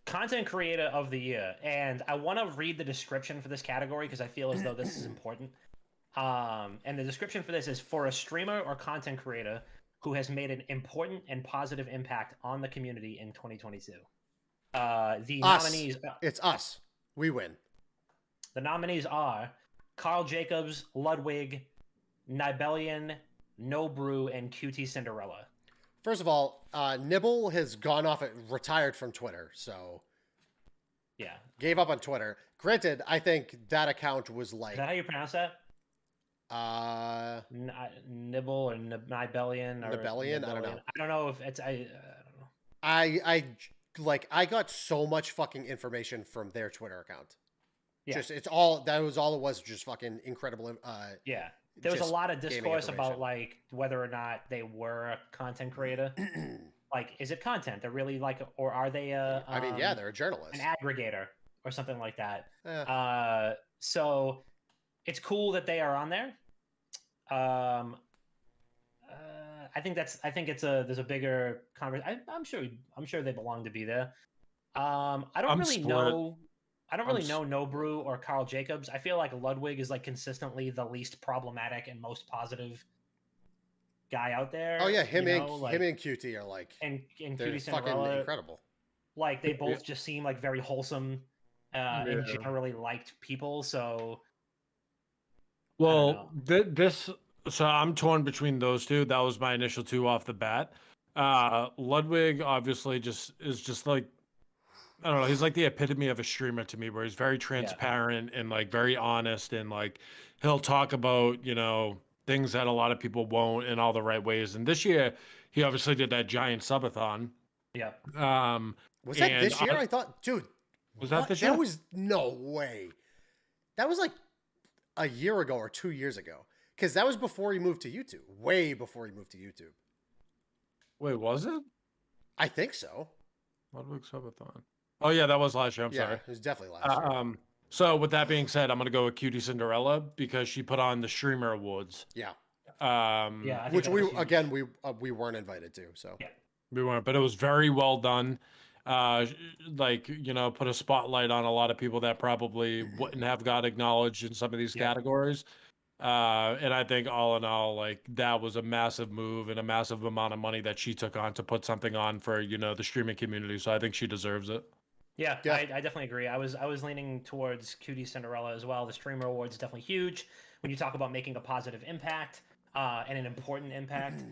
Content creator of the year, and I want to read the description for this category because I feel as though this is important. And the description for this is for a streamer or content creator who has made an important and positive impact on the community in 2022. Nominees. It's us. We win. The nominees are Carl Jacobs, Ludwig, Nibelian, No Brew, and QT Cinderella. First of all, Nibble has gone off, retired from Twitter, so yeah, gave up on Twitter. Granted, I think that account was like. Is that how you pronounce that? Nibble or Nibelian or Nibelian? I don't know. I don't know if it's I don't know. I got so much fucking information from their Twitter account. Yeah. That was all it was, just fucking incredible. Yeah. There was a lot of discourse about like whether or not they were a content creator. Like, is it content? They're really like, or are they they're a journalist, an aggregator or something like that. Yeah. So it's cool that they are on there. I I think there's a bigger conversation. I'm sure they belong to be there. I don't I'm really split. know. I don't I'm really know No Brew or Carl Jacobs. I feel like Ludwig is like consistently the least problematic and most positive guy out there. Oh yeah, him and QT are like and they're Cutie fucking Cinderella, incredible. like they both just seem like very wholesome and generally liked people. So well, this. So I'm torn between those two. That was my initial two off the bat. Ludwig obviously is just like, I don't know. He's like the epitome of a streamer to me, where he's very transparent and like very honest, and like he'll talk about things that a lot of people won't in all the right ways. And this year, he obviously did that giant subathon. Yeah. Was that this year? I thought, dude, was that this year? That was no way. That was like a year ago or 2 years ago, because that was before he moved to YouTube. Way before he moved to YouTube. Wait, was it? I think so. Ludwig subathon. Oh yeah, that was last year. I'm sorry. It was definitely last year. So with that being said, I'm gonna go with Cutie Cinderella because she put on the Streamer Awards. Yeah. Which we weren't invited to. So yeah. We weren't, but it was very well done. Like put a spotlight on a lot of people that probably wouldn't have got acknowledged in some of these categories. And I think all in all, like that was a massive move and a massive amount of money that she took on to put something on for the streaming community. So I think she deserves it. Yeah. I definitely agree. I was leaning towards Cutie Cinderella as well. The Streamer Awards is definitely huge when you talk about making a positive impact and an important impact.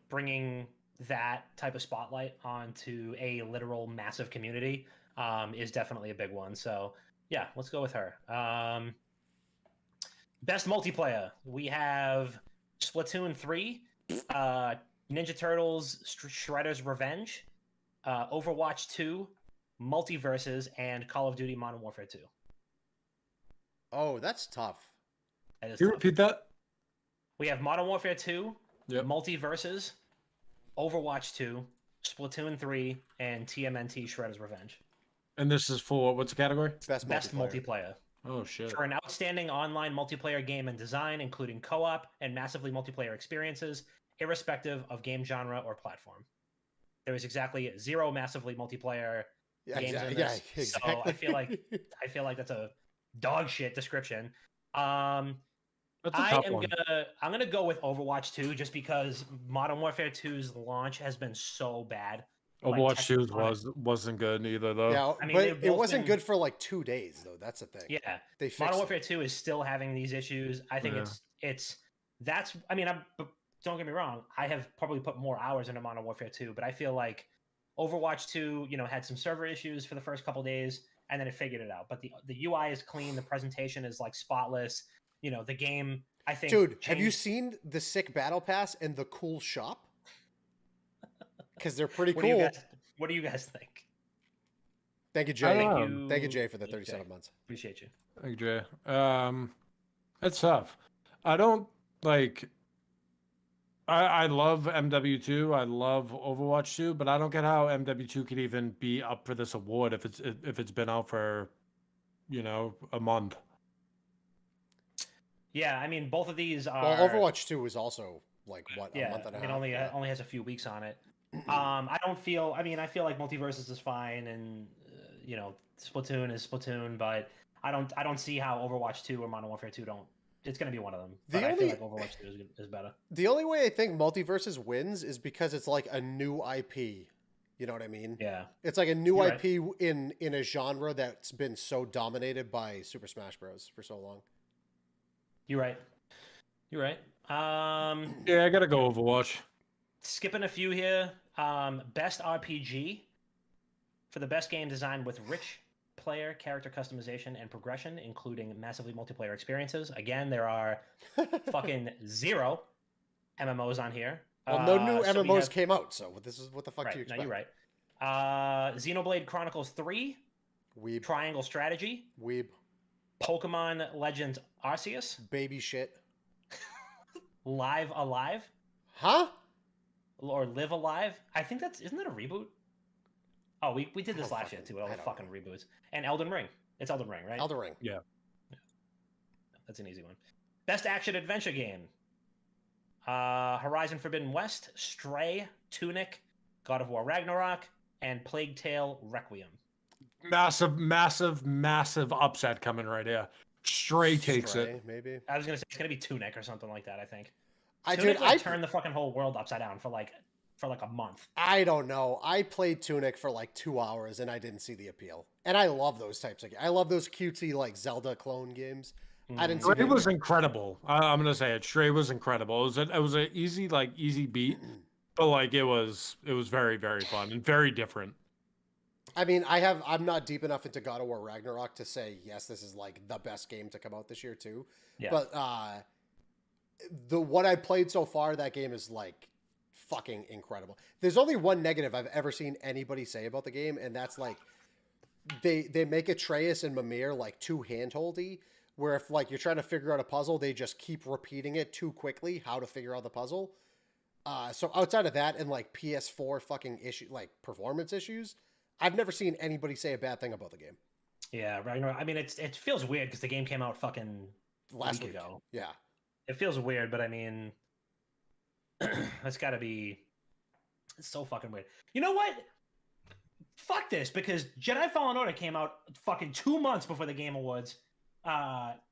Bringing that type of spotlight onto a literal massive community is definitely a big one. So yeah, let's go with her. Best multiplayer, we have Splatoon 3, Ninja Turtles Shredder's Revenge, Overwatch 2, Multiverses, and Call of Duty Modern Warfare 2. Oh, that's tough. Can you repeat that? We have Modern Warfare 2, Multiverses, Overwatch 2, Splatoon 3, and TMNT Shredder's Revenge. And this is for what's the category? Best multiplayer. Oh shit. For an outstanding online multiplayer game and design, including co-op and massively multiplayer experiences, irrespective of game genre or platform. There is exactly 0 massively multiplayer games in this. Yeah, exactly. So I feel like that's a dog shit description. I'm gonna go with Overwatch 2 just because Modern Warfare 2's launch has been so bad. Overwatch 2 wasn't good either though. Yeah, I mean, but it wasn't good for like 2 days though. That's the thing. Yeah, they fixed Modern Warfare 2 is still having these issues. I think don't get me wrong. I have probably put more hours into Modern Warfare 2, but I feel like Overwatch 2, had some server issues for the first couple days, and then it figured it out. But the UI is clean. The presentation is like spotless. The game, I think. Dude, have you seen the sick battle pass and the cool shop? Because they're pretty cool. What do you guys think? Thank you, Jay. Thank you, Jay, for the 37 months. Appreciate you. Thank you, Jay. It's tough. I don't like. I love MW2. I love Overwatch 2, but I don't get how MW2 could even be up for this award if it's been out for, a month. Yeah, I mean, both of these are. Well, Overwatch 2 was also like a month and a half. It only has a few weeks on it. I feel like Multiverses is fine, and Splatoon is Splatoon, but I don't see how Overwatch 2 or Modern Warfare 2 don't. It's going to be one of them. I feel like Overwatch 2 is better. The only way I think Multiverses wins is because it's like a new IP. You know what I mean? Yeah. It's like a new IP in a genre that's been so dominated by Super Smash Bros. For so long. You're right. Yeah, I gotta go Overwatch. Skipping a few here. Best RPG for the best game design with rich player character customization and progression, including massively multiplayer experiences. Again, there are fucking 0 MMOs on here. Well, no new MMOs came out, so this is what the fuck do you expect? No, you're right. Xenoblade Chronicles 3. Weeb. Triangle Strategy. Weeb. Pokemon Legends Arceus. Baby shit. Live Alive. Huh? Or Live Alive. I think isn't that a reboot? Oh, we did this last year too. All the fucking reboots. And Elden Ring. It's Elden Ring, right? Elden Ring. Yeah. That's an easy one. Best action adventure game. Horizon Forbidden West, Stray, Tunic, God of War Ragnarok, and Plague Tale Requiem. Massive upset coming right here. Stray takes it. Maybe. I was gonna say it's gonna be Tunic or something like that. I think. I Tunic turned the fucking whole world upside down for like a month. I don't know. I played Tunic for like 2 hours and I didn't see the appeal. And I love those types of games. I love those cutesy like Zelda clone games. I didn't see Stray was incredible. I'm gonna say it. Stray was incredible. It was an easy beat, but like it was very, very fun and very different. I mean, I'm not deep enough into God of War Ragnarok to say yes, this is like the best game to come out this year too. Yeah. But what I played so far, that game is like fucking incredible. There's only one negative I've ever seen anybody say about the game, and that's like they make Atreus and Mimir like too handholdy, where if like you're trying to figure out a puzzle, they just keep repeating it too quickly how to figure out the puzzle. So outside of that and like PS4 fucking like performance issues, I've never seen anybody say a bad thing about the game. Yeah, Ragnarok. I mean, it feels weird because the game came out fucking Last week week ago. Yeah. It feels weird, but I mean, that's got to be. It's so fucking weird. You know what? Fuck this, because Jedi Fallen Order came out fucking 2 months before the Game Awards,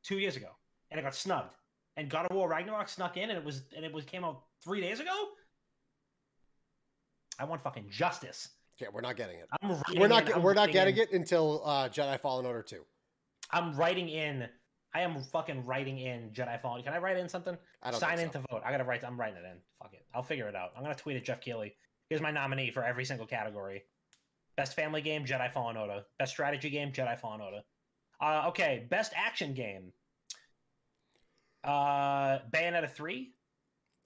2 years ago, and it got snubbed. And God of War Ragnarok snuck in, and it came out 3 days ago. I want fucking justice. Yeah, we're not getting it. We're not getting it until Jedi Fallen Order 2. I'm writing in. I am fucking writing in Jedi Fallen. Can I write in something? I don't Sign think in to vote. I'm writing it in. Fuck it. I'll figure it out. I'm gonna tweet at Jeff Keighley. Here's my nominee for every single category. Best family game, Jedi Fallen Order. Best strategy game, Jedi Fallen Order. Okay, best action game. Bayonetta 3.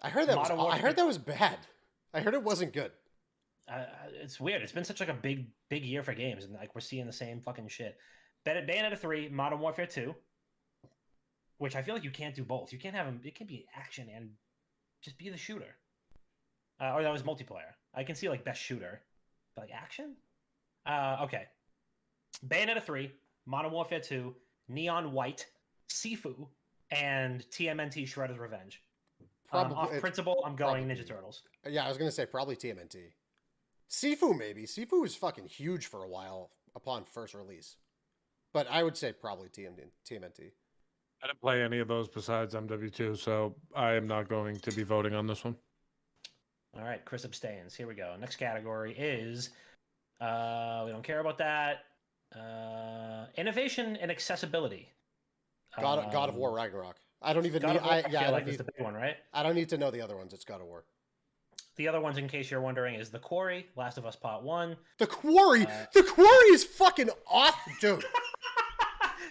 I heard that was bad. I heard it wasn't good. It's weird. It's been such like a big year for games, and like we're seeing the same fucking shit. Bayonetta 3, Modern Warfare 2, which I feel like you can't do both. You can't have them. It can be action and just be the shooter. Or that was multiplayer. I can see like best shooter, but like action. Okay. Bayonetta 3, Modern Warfare 2, Neon White, Sifu, and TMNT Shredder's Revenge. Off principle, I'm going Ninja Turtles. Yeah, I was gonna say probably TMNT. Sifu maybe. Sifu was fucking huge for a while upon first release, but I would say probably TMNT. I didn't play any of those besides MW2, so I am not going to be voting on this one. All right, Chris abstains. Here we go. Next category is we don't care about that. Innovation and accessibility. God of War Ragnarok. I don't even God need. of War, I feel like need, it's the big one, right? I don't need to know the other ones. It's God of War. The other ones, in case you're wondering, is The Quarry, Last of Us Part 1. The Quarry? The Quarry is fucking off, dude.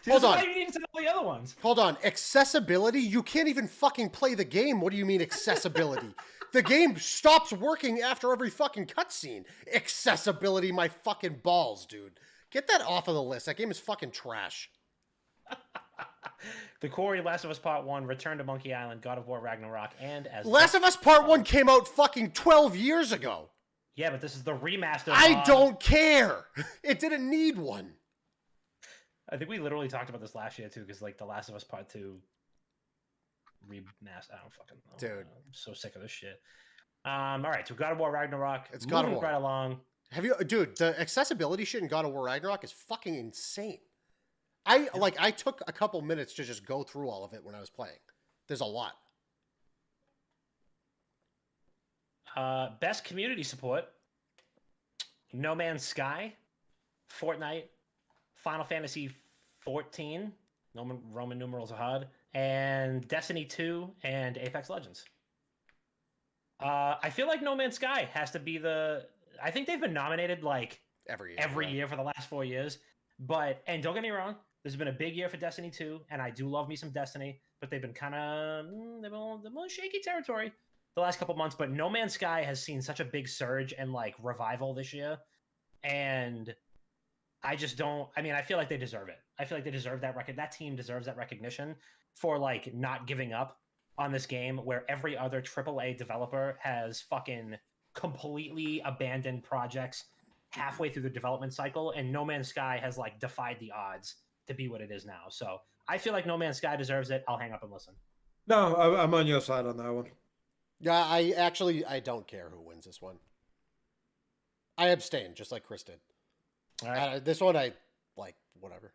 Hold on. Why you need to know the other ones. Hold on. Accessibility? You can't even fucking play the game. What do you mean accessibility? The game stops working after every fucking cutscene. Accessibility, my fucking balls, dude. Get that off of the list. That game is fucking trash. The Quarry, Last of Us Part 1, Return to Monkey Island, God of War Ragnarok, and as Last of Us Part 1 came out fucking 12 years ago. Yeah, but this is the remaster. I don't care. It didn't need one. I think we literally talked about this last year too, because like the Last of Us Part 2 remaster. I don't fucking know. Dude. I'm so sick of this shit. All right, so God of War Ragnarok. It's God of War. Right along. Dude, the accessibility shit in God of War Ragnarok is fucking insane. I took a couple minutes to just go through all of it when I was playing. There's a lot. Best community support. No Man's Sky, Fortnite, Final Fantasy 14, Roman numerals are hard, and Destiny 2 and Apex Legends. I feel like No Man's Sky has to be I think they've been nominated like every year for the last 4 years. And don't get me wrong, there's been a big year for Destiny 2, and I do love me some Destiny, but they've been kind of they've been shaky territory the last couple months. But No Man's Sky has seen such a big surge and like revival this year, and I just don't. I mean, I feel like they deserve it. I feel like they deserve that record. That team deserves that recognition for like not giving up on this game, where every other AAA developer has fucking completely abandoned projects halfway through the development cycle, and No Man's Sky has like defied the odds to be what it is now. So I feel like No Man's Sky deserves it. I'll hang up and listen. No, I'm on your side on that one. Yeah, I don't care who wins this one. I abstain, just like Chris did. All right. This one I like. Whatever.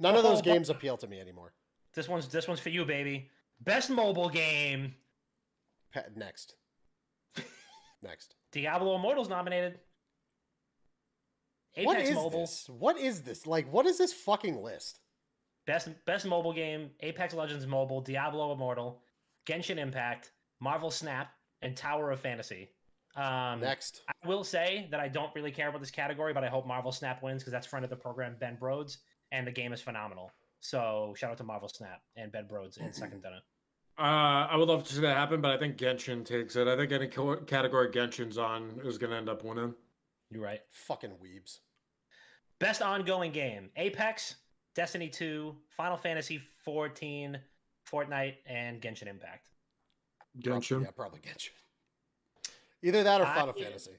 None of those games appeal to me anymore. This one's for you, baby. Best mobile game. Next. Next. Diablo Immortals nominated. Apex What is Mobile. this? What is this? Like, what is this fucking list? Best mobile game, Apex Legends Mobile, Diablo Immortal, Genshin Impact, Marvel Snap, and Tower of Fantasy. Next. I will say that I don't really care about this category, but I hope Marvel Snap wins because that's friend of the program, Ben Broads, and the game is phenomenal. So shout out to Marvel Snap and Ben Broads in second dinner. I would love to see that happen, but I think Genshin takes it. I think any category Genshin's on is going to end up winning. You're right. Fucking weebs. Best ongoing game, Apex, Destiny 2, Final Fantasy 14, Fortnite, and Genshin Impact. Genshin? Probably Genshin. Either that or Final Fantasy.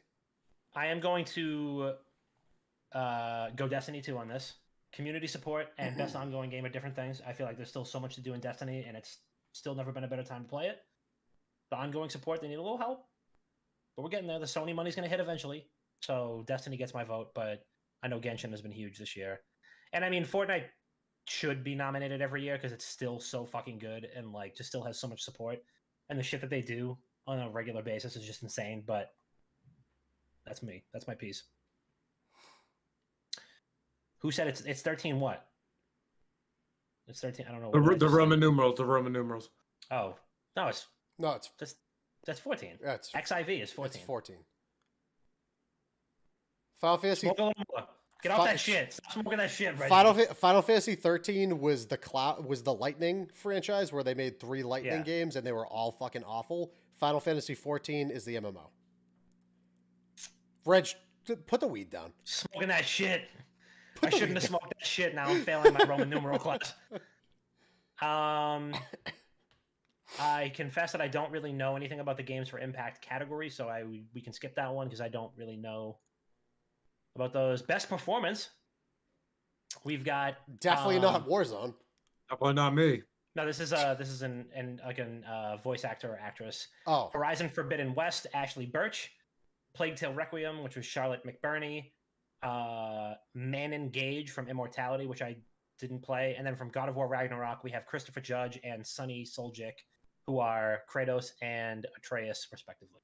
I am going to go Destiny 2 on this. Community support and best ongoing game are different things. I feel like there's still so much to do in Destiny, and it's still never been a better time to play it. The ongoing support, they need a little help, but we're getting there. The Sony money's going to hit eventually, so Destiny gets my vote, but I know Genshin has been huge this year. And I mean, Fortnite should be nominated every year because it's still so fucking good and like just still has so much support. And the shit that they do on a regular basis is just insane, but that's me. That's my piece. Who said it's 13 what? It's 13. I don't know. The Roman numerals. The Roman numerals. Oh. No, it's that's 14. Yeah, it's XIV is 14. It's 14. Final Fantasy. Smoke a little more. Get off that shit. Stop smoking that shit, Reggie. Final Fantasy 13 was the Lightning franchise where they made 3 Lightning games and they were all fucking awful. Final Fantasy 14 is the MMO. Reg, put the weed down. Smoking that shit. I shouldn't have smoked that shit. Now I'm failing my Roman numeral class. I confess that I don't really know anything about the games for Impact category, so we can skip that one because I don't really know about those. Best performance. We've got definitely not Warzone. Definitely not me. No, this is an voice actor or actress. Oh, Horizon Forbidden West, Ashley Birch. Plague Tale Requiem, which was Charlotte McBurney. Man Engage from Immortality, which I didn't play, and then from God of War Ragnarok we have Christopher Judge and Sonny Soljic, who are Kratos and Atreus respectively.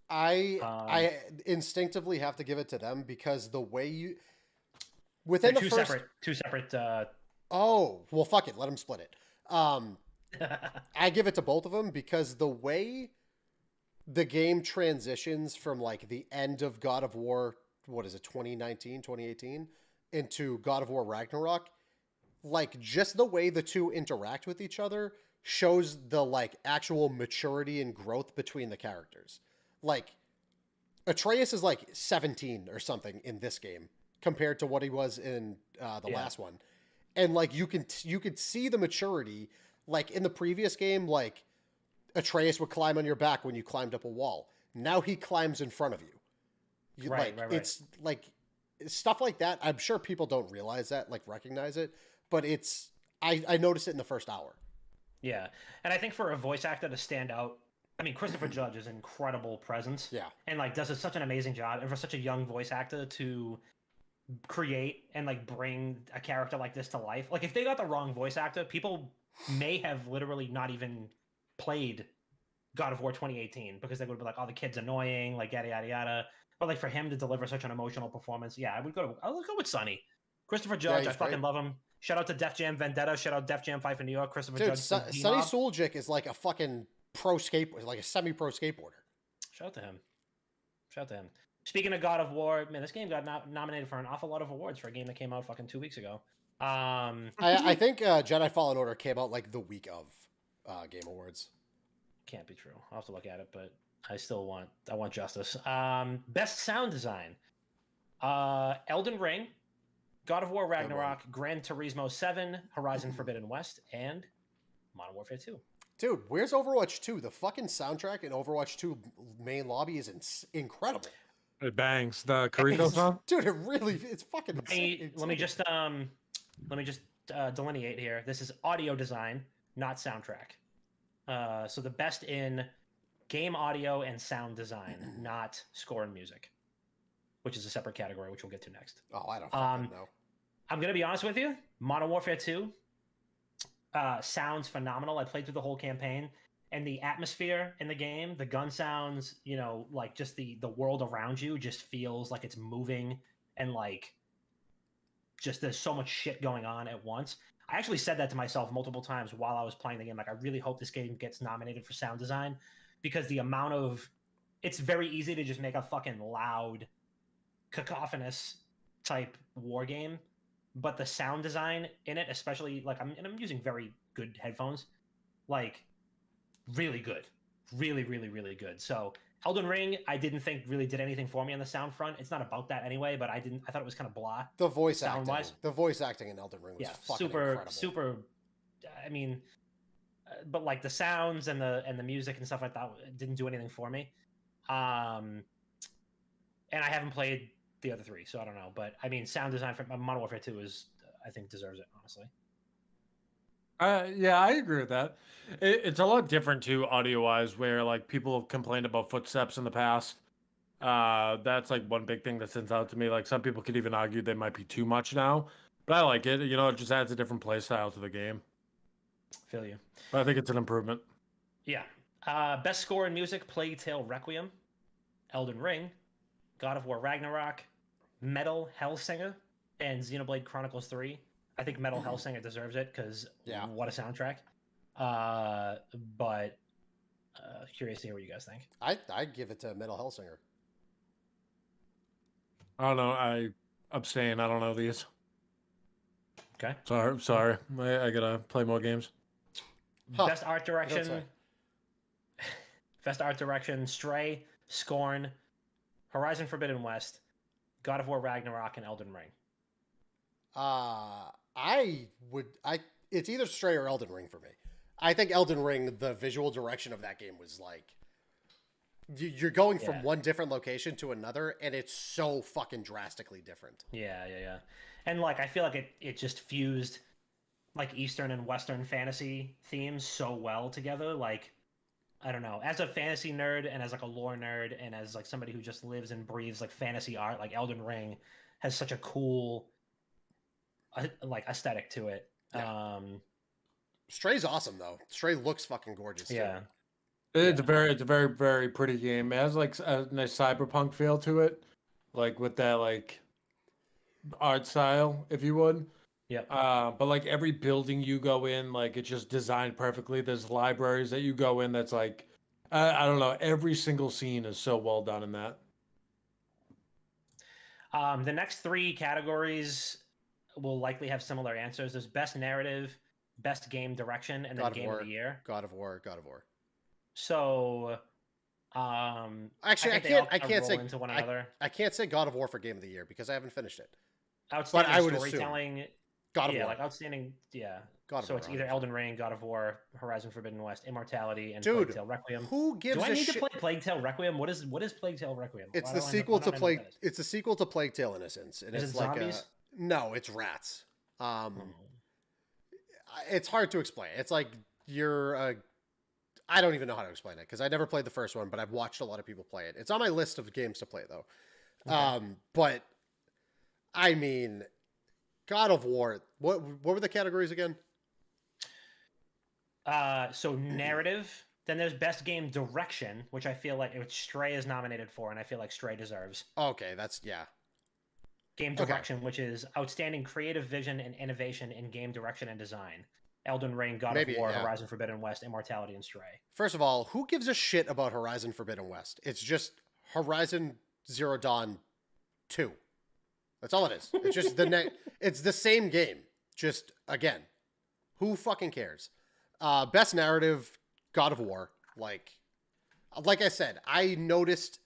I instinctively have to give it to them because the way you within the two separate. Oh well, fuck it, let them split it. I give it to both of them because the way the game transitions from like the end of God of War, what is it, 2019, 2018, into God of War Ragnarok, like just the way the two interact with each other shows the like actual maturity and growth between the characters. Like Atreus is like 17 or something in this game compared to what he was in the last one. And like you could see the maturity. Like in the previous game, like Atreus would climb on your back when you climbed up a wall. Now he climbs in front of you. Right. It's like stuff like that. I'm sure people don't realize that, like recognize it, but it's I noticed it in the first hour. Yeah, and I think for a voice actor to stand out, I mean, Christopher Judge is an incredible presence. Yeah, and like does such an amazing job, and for such a young voice actor to create and like bring a character like this to life. Like if they got the wrong voice actor, people may have literally not even played God of War 2018 because they would be like, "Oh, the kid's annoying," like yada yada yada. But like for him to deliver such an emotional performance, I would go with Sonny. Christopher Judge, I fucking love him. Shout out to Def Jam Vendetta. Shout out Def Jam Fight for New York. Christopher Judge. Sonny Soljic is like a fucking pro skateboarder, like a semi-pro skateboarder. Shout out to him. Speaking of God of War, man, this game got nominated for an awful lot of awards for a game that came out fucking 2 weeks ago. I think Jedi Fallen Order came out like the week of Game Awards. Can't be true. I'll have to look at it, but I want justice. Best sound design. Elden Ring, God of War Ragnarok, Gran Turismo 7, Horizon Forbidden West, and Modern Warfare 2. Dude, where's Overwatch 2? The fucking soundtrack in Overwatch 2 main lobby is incredible. It bangs. The Carito song? Dude, it's fucking insane. Let me just delineate here. This is audio design, not soundtrack. So the best in game audio and sound design, not score and music, which is a separate category, which we'll get to next. Oh, I don't fucking know. I'm going to be honest with you. Modern Warfare 2 sounds phenomenal. I played through the whole campaign, and the atmosphere in the game, the gun sounds, you know, like just the world around you just feels like it's moving, and like just there's so much shit going on at once. I actually said that to myself multiple times while I was playing the game. Like, I really hope this game gets nominated for sound design, because the amount of, it's very easy to just make a fucking loud, cacophonous type war game, but the sound design in it, especially like I'm using very good headphones, like really good, really, really, really good. So Elden Ring, I didn't think really did anything for me on the sound front. It's not about that anyway, but I thought it was kind of blah. The voice sound-wise. acting, in Elden Ring was fucking incredible. Super. I mean, but like the sounds and the music and stuff like that didn't do anything for me. And I haven't played the other three, so I don't know. But I mean, sound design for Modern Warfare 2 is, I think, deserves it, honestly. Yeah, I agree with that. It's a lot different too, audio-wise, where like people have complained about footsteps in the past. That's like one big thing that stands out to me. Like some people could even argue they might be too much now, but I like it. You know, it just adds a different play style to the game. Feel you. But I think it's an improvement. Yeah. Best score in music: Plague Tale Requiem, Elden Ring, God of War Ragnarok, Metal Hellsinger, and Xenoblade Chronicles 3. I think Metal Hellsinger deserves it because what a soundtrack. But curious to hear what you guys think. I'd give it to Metal Hellsinger. I don't know. I abstain. I don't know these. Okay. Sorry. I gotta play more games. Huh. Best art direction. Best art direction: Stray, Scorn, Horizon Forbidden West, God of War Ragnarok, and Elden Ring. It's either Stray or Elden Ring for me. I think Elden Ring, the visual direction of that game was like, you're going from one different location to another, and it's so fucking drastically different. Yeah. And like, I feel like it just fused like Eastern and Western fantasy themes so well together. Like, I don't know, as a fantasy nerd and as like a lore nerd and as like somebody who just lives and breathes like fantasy art, like Elden Ring has such a cool like aesthetic to it. Yeah. Stray's awesome though. Stray looks fucking gorgeous. Yeah. Too. It's a very, very pretty game. It has like a nice cyberpunk feel to it, like with that like art style, if you would. Yep. But like every building you go in, like it's just designed perfectly. There's libraries that you go in that's like, I don't know. Every single scene is so well done in that. The next three categories will likely have similar answers. There's best narrative, best game direction, and then game of the year. God of War. So, actually, I can't say into one another. I can't say God of War for game of the year because I haven't finished it. Outstanding but I would storytelling. assume God of War. Like outstanding. Yeah. God of so War, it's either Elden Ring, God of War, Horizon Forbidden West, Immortality, and Dude, Plague Tale Requiem. Who gives Do I a need shit? to play Plague Tale Requiem? What is Plague Tale Requiem? It's the sequel to Plague. It's a sequel to Plague Tale Innocence, and is it's it like zombies? No, it's rats. It's hard to explain. It's like I don't even know how to explain it because I never played the first one, but I've watched a lot of people play it. It's on my list of games to play though. Okay. But I mean, God of War. What were the categories again? So narrative. Then there's best game direction, which I feel like Stray is nominated for, and I feel like Stray deserves. Okay, Game direction, which is outstanding creative vision and innovation in game direction and design. Elden Ring, God of War, Horizon Forbidden West, Immortality, and Stray. First of all, who gives a shit about Horizon Forbidden West? It's just Horizon Zero Dawn 2. That's all it is. It's just it's the same game. Just again, who fucking cares? Best narrative, God of War. Like I said, I noticed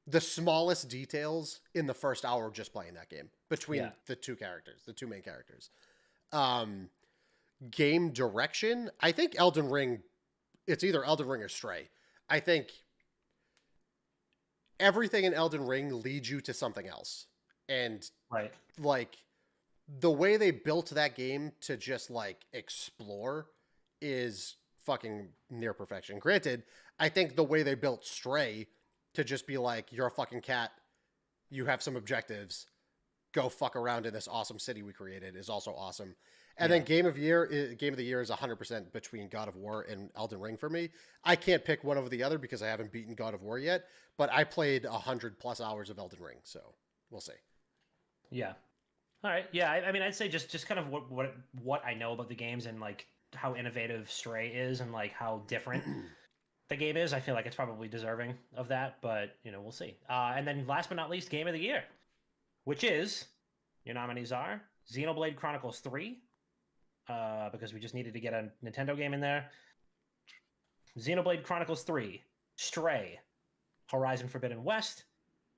the smallest details in the first hour of just playing that game between the two main characters. Game direction, I think Elden Ring, it's either Elden Ring or Stray. I think everything in Elden Ring leads you to something else. And like the way they built that game to just like explore is fucking near perfection. Granted, I think the way they built Stray to just be like, you're a fucking cat, you have some objectives, go fuck around in this awesome city we created is also awesome. And then game of the year is 100% between God of War and Elden Ring for me. I can't pick one over the other because I haven't beaten God of War yet, but I played 100+ hours of Elden Ring, so we'll see. Yeah. All right. Yeah. I mean, I'd say just kind of what I know about the games and like how innovative Stray is and like how different the game is. I feel like it's probably deserving of that, but we'll see. And then last but not least, game of the year, which is your nominees are Xenoblade Chronicles 3, because we just needed to get a Nintendo game in there. Xenoblade Chronicles 3, Stray, Horizon Forbidden West,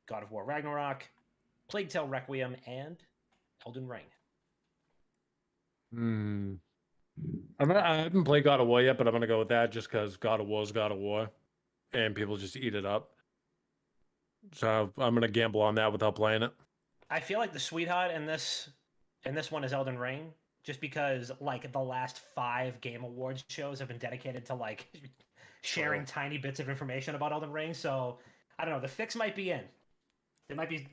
God of War Ragnarok, Plague Tale Requiem, and Elden Ring. I haven't played God of War yet, but I'm going to go with that just because God of War is God of War, and people just eat it up. So I'm going to gamble on that without playing it. I feel like the sweetheart in this one is Elden Ring, just because like the last 5 Game Awards shows have been dedicated to like sharing tiny bits of information about Elden Ring. So I don't know. The fix might be in. It might be,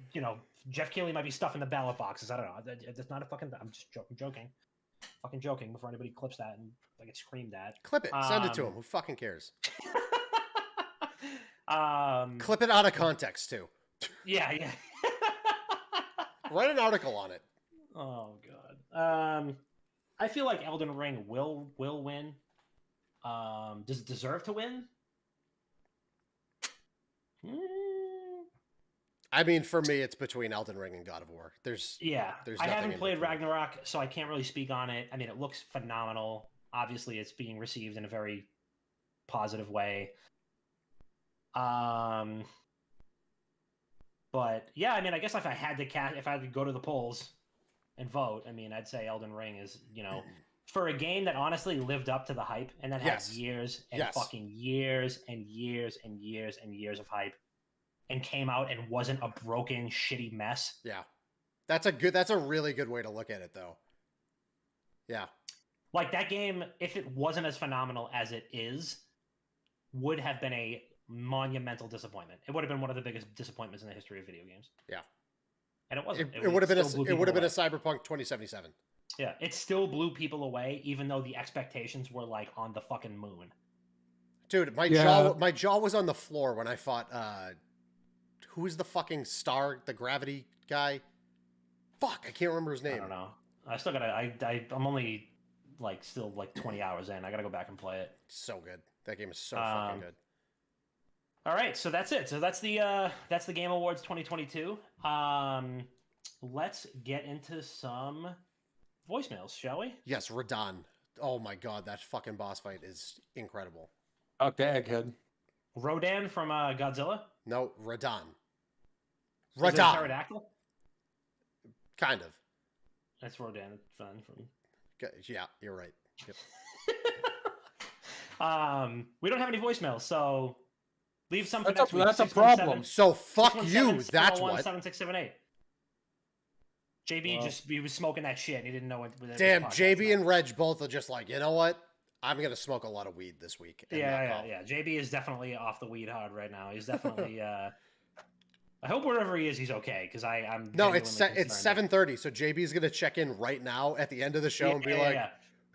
Jeff Keighley might be stuffing the ballot boxes. I don't know. It's not a fucking. I'm just joking. Fucking joking before anybody clips that and I get screamed at. Clip it. Send it to him. Who fucking cares? Clip it out of context too. Yeah. Write an article on it. Oh god. I feel like Elden Ring will win. Does it deserve to win? I mean, for me, it's between Elden Ring and God of War. There's I haven't played Ragnarok, so I can't really speak on it. I mean, it looks phenomenal. Obviously, it's being received in a very positive way. But yeah, I mean, I guess if I had to go to the polls and vote, I mean, I'd say Elden Ring is, for a game that honestly lived up to the hype and that had years and fucking years and years and years and years of hype. And came out and wasn't a broken, shitty mess. Yeah. That's a really good way to look at it, though. Yeah. Like, that game, if it wasn't as phenomenal as it is, would have been a monumental disappointment. It would have been one of the biggest disappointments in the history of video games. Yeah. And it wasn't. It would have been a Cyberpunk 2077. Yeah. It still blew people away, even though the expectations were, like, on the fucking moon. Dude, my jaw was on the floor when I fought, who is the fucking star, the gravity guy? Fuck, I can't remember his name. I don't know. I still gotta. I'm only still 20 hours in. I gotta go back and play it. So good. That game is so fucking good. All right, so that's it. So that's the Game Awards 2022. Let's get into some voicemails, shall we? Yes, Radon. Oh my god, that fucking boss fight is incredible. Okay, kid. Rodan from Godzilla? No, Radon. Is it a pterodactyl? Kind of. That's Rodan. It's fun. Yeah, you're right. Yep. We don't have any voicemails, so leave some for next week. That's a problem. So fuck you. That's what. 7678. JB he was smoking that shit. And he didn't know what. Damn, JB and Reg both are just like, you know what? I'm gonna smoke a lot of weed this week. Yeah. JB is definitely off the weed hard right now. He's definitely. I hope wherever he is, he's okay. Because I'm. No, it's 7:30, so JB's gonna check in right now at the end of the show and be like,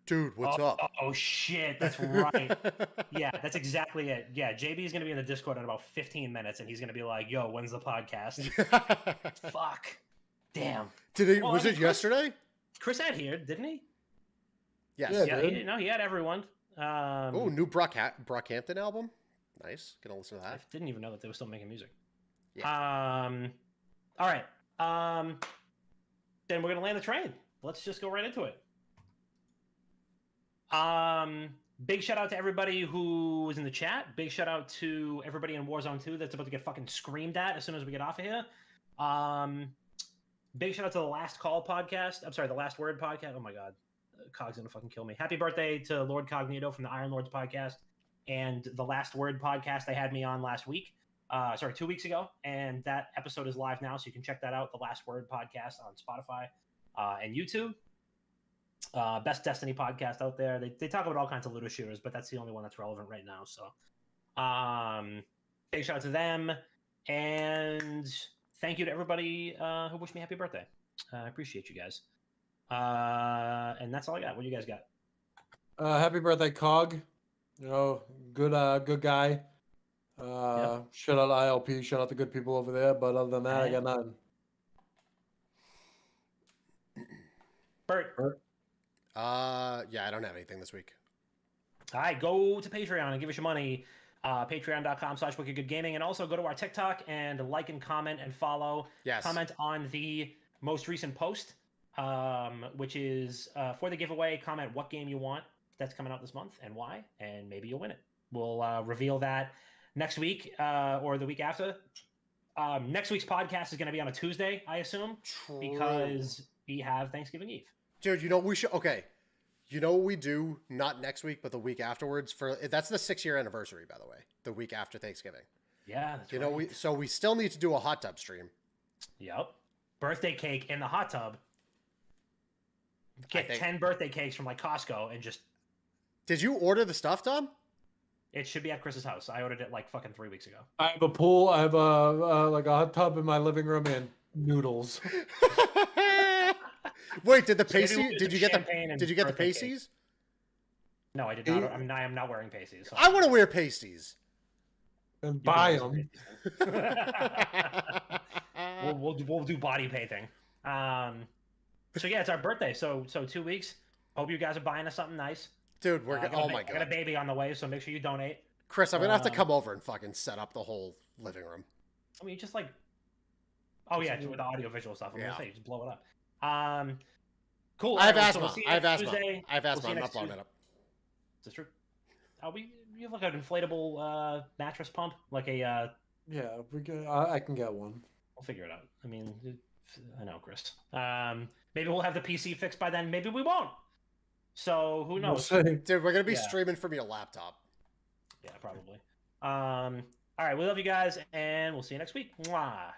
"Dude, what's up?" Oh shit, that's right. Yeah, that's exactly it. Yeah, JB's gonna be in the Discord in about 15 minutes, and he's gonna be like, "Yo, when's the podcast?" Fuck. Damn. Was it yesterday? Chris had here, didn't he? Yes. Yeah, he had everyone. New Brockhampton album. Nice. Gonna listen to that. I didn't even know that they were still making music. Yeah. All right. Then we're gonna land the train. Let's just go right into it. Big shout out to everybody who was in the chat. Big shout out to everybody in Warzone 2 that's about to get fucking screamed at as soon as we get off of here. Big shout out to the Last Call podcast. I'm sorry, the Last Word podcast. Oh my god. Cog's gonna fucking kill me. Happy birthday to Lord Cognito from the Iron Lords podcast and the Last Word podcast. They had me on last week. 2 weeks ago, and that episode is live now, so you can check that out. The Last Word podcast on Spotify and YouTube. Best Destiny podcast out there. They talk about all kinds of looter shooters, but that's the only one that's relevant right now. So, big shout out to them, and thank you to everybody who wished me happy birthday. I appreciate you guys. And that's all I got. What do you guys got? Happy birthday, Cog. You know, good guy. Shout out ILP. Shout out the good people over there. But other than that, I got nothing. Bert. Yeah, I don't have anything this week. All right, go to Patreon and give us your money. Patreon.com/WickedGoodGaming, and also go to our TikTok and like and comment and follow. Yes. Comment on the most recent post, which is for the giveaway. Comment what game you want that's coming out this month and why, and maybe you'll win it. We'll reveal that next week or the week after. Next week's podcast is going to be on a Tuesday, I assume, because we have Thanksgiving Eve. Dude, you know we should. Okay, you know what we do? Not next week, but the week afterwards. That's the 6-year anniversary, by the way. The week after Thanksgiving. Yeah, that's you know we still need to do a hot tub stream. Yep. Birthday cake in the hot tub. Get 10 birthday cakes from like Costco and just. Did you order the stuff, Tom? It should be at Chris's house. I ordered it like fucking 3 weeks ago. I have a pool. I have a like a hot tub in my living room and noodles. Wait, did you get the pasties? No, I did not. I am not wearing pasties. So I want to wear pasties. And buy them. we'll do body painting. So yeah, it's our birthday. So 2 weeks. Hope you guys are buying us something nice. Dude, oh my god. I got a baby on the way, so make sure you donate. Chris, I'm gonna have to come over and fucking set up the whole living room. I mean, just like, oh yeah, with the audio visual stuff. I'm gonna say, just blow it up. Cool. I have asthma. So we'll I have asthma. Tuesday. I have asthma. I'm not blowing it up. Is this true? You have like an inflatable mattress pump, like a. Yeah, I can get one. We'll figure it out. I mean, I know, Chris. Maybe we'll have the PC fixed by then. Maybe we won't. So who knows? Dude, we're gonna be streaming from your laptop. Yeah, probably. All right, we love you guys, and we'll see you next week. Mwah.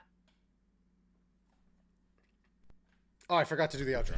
Oh, I forgot to do the outro.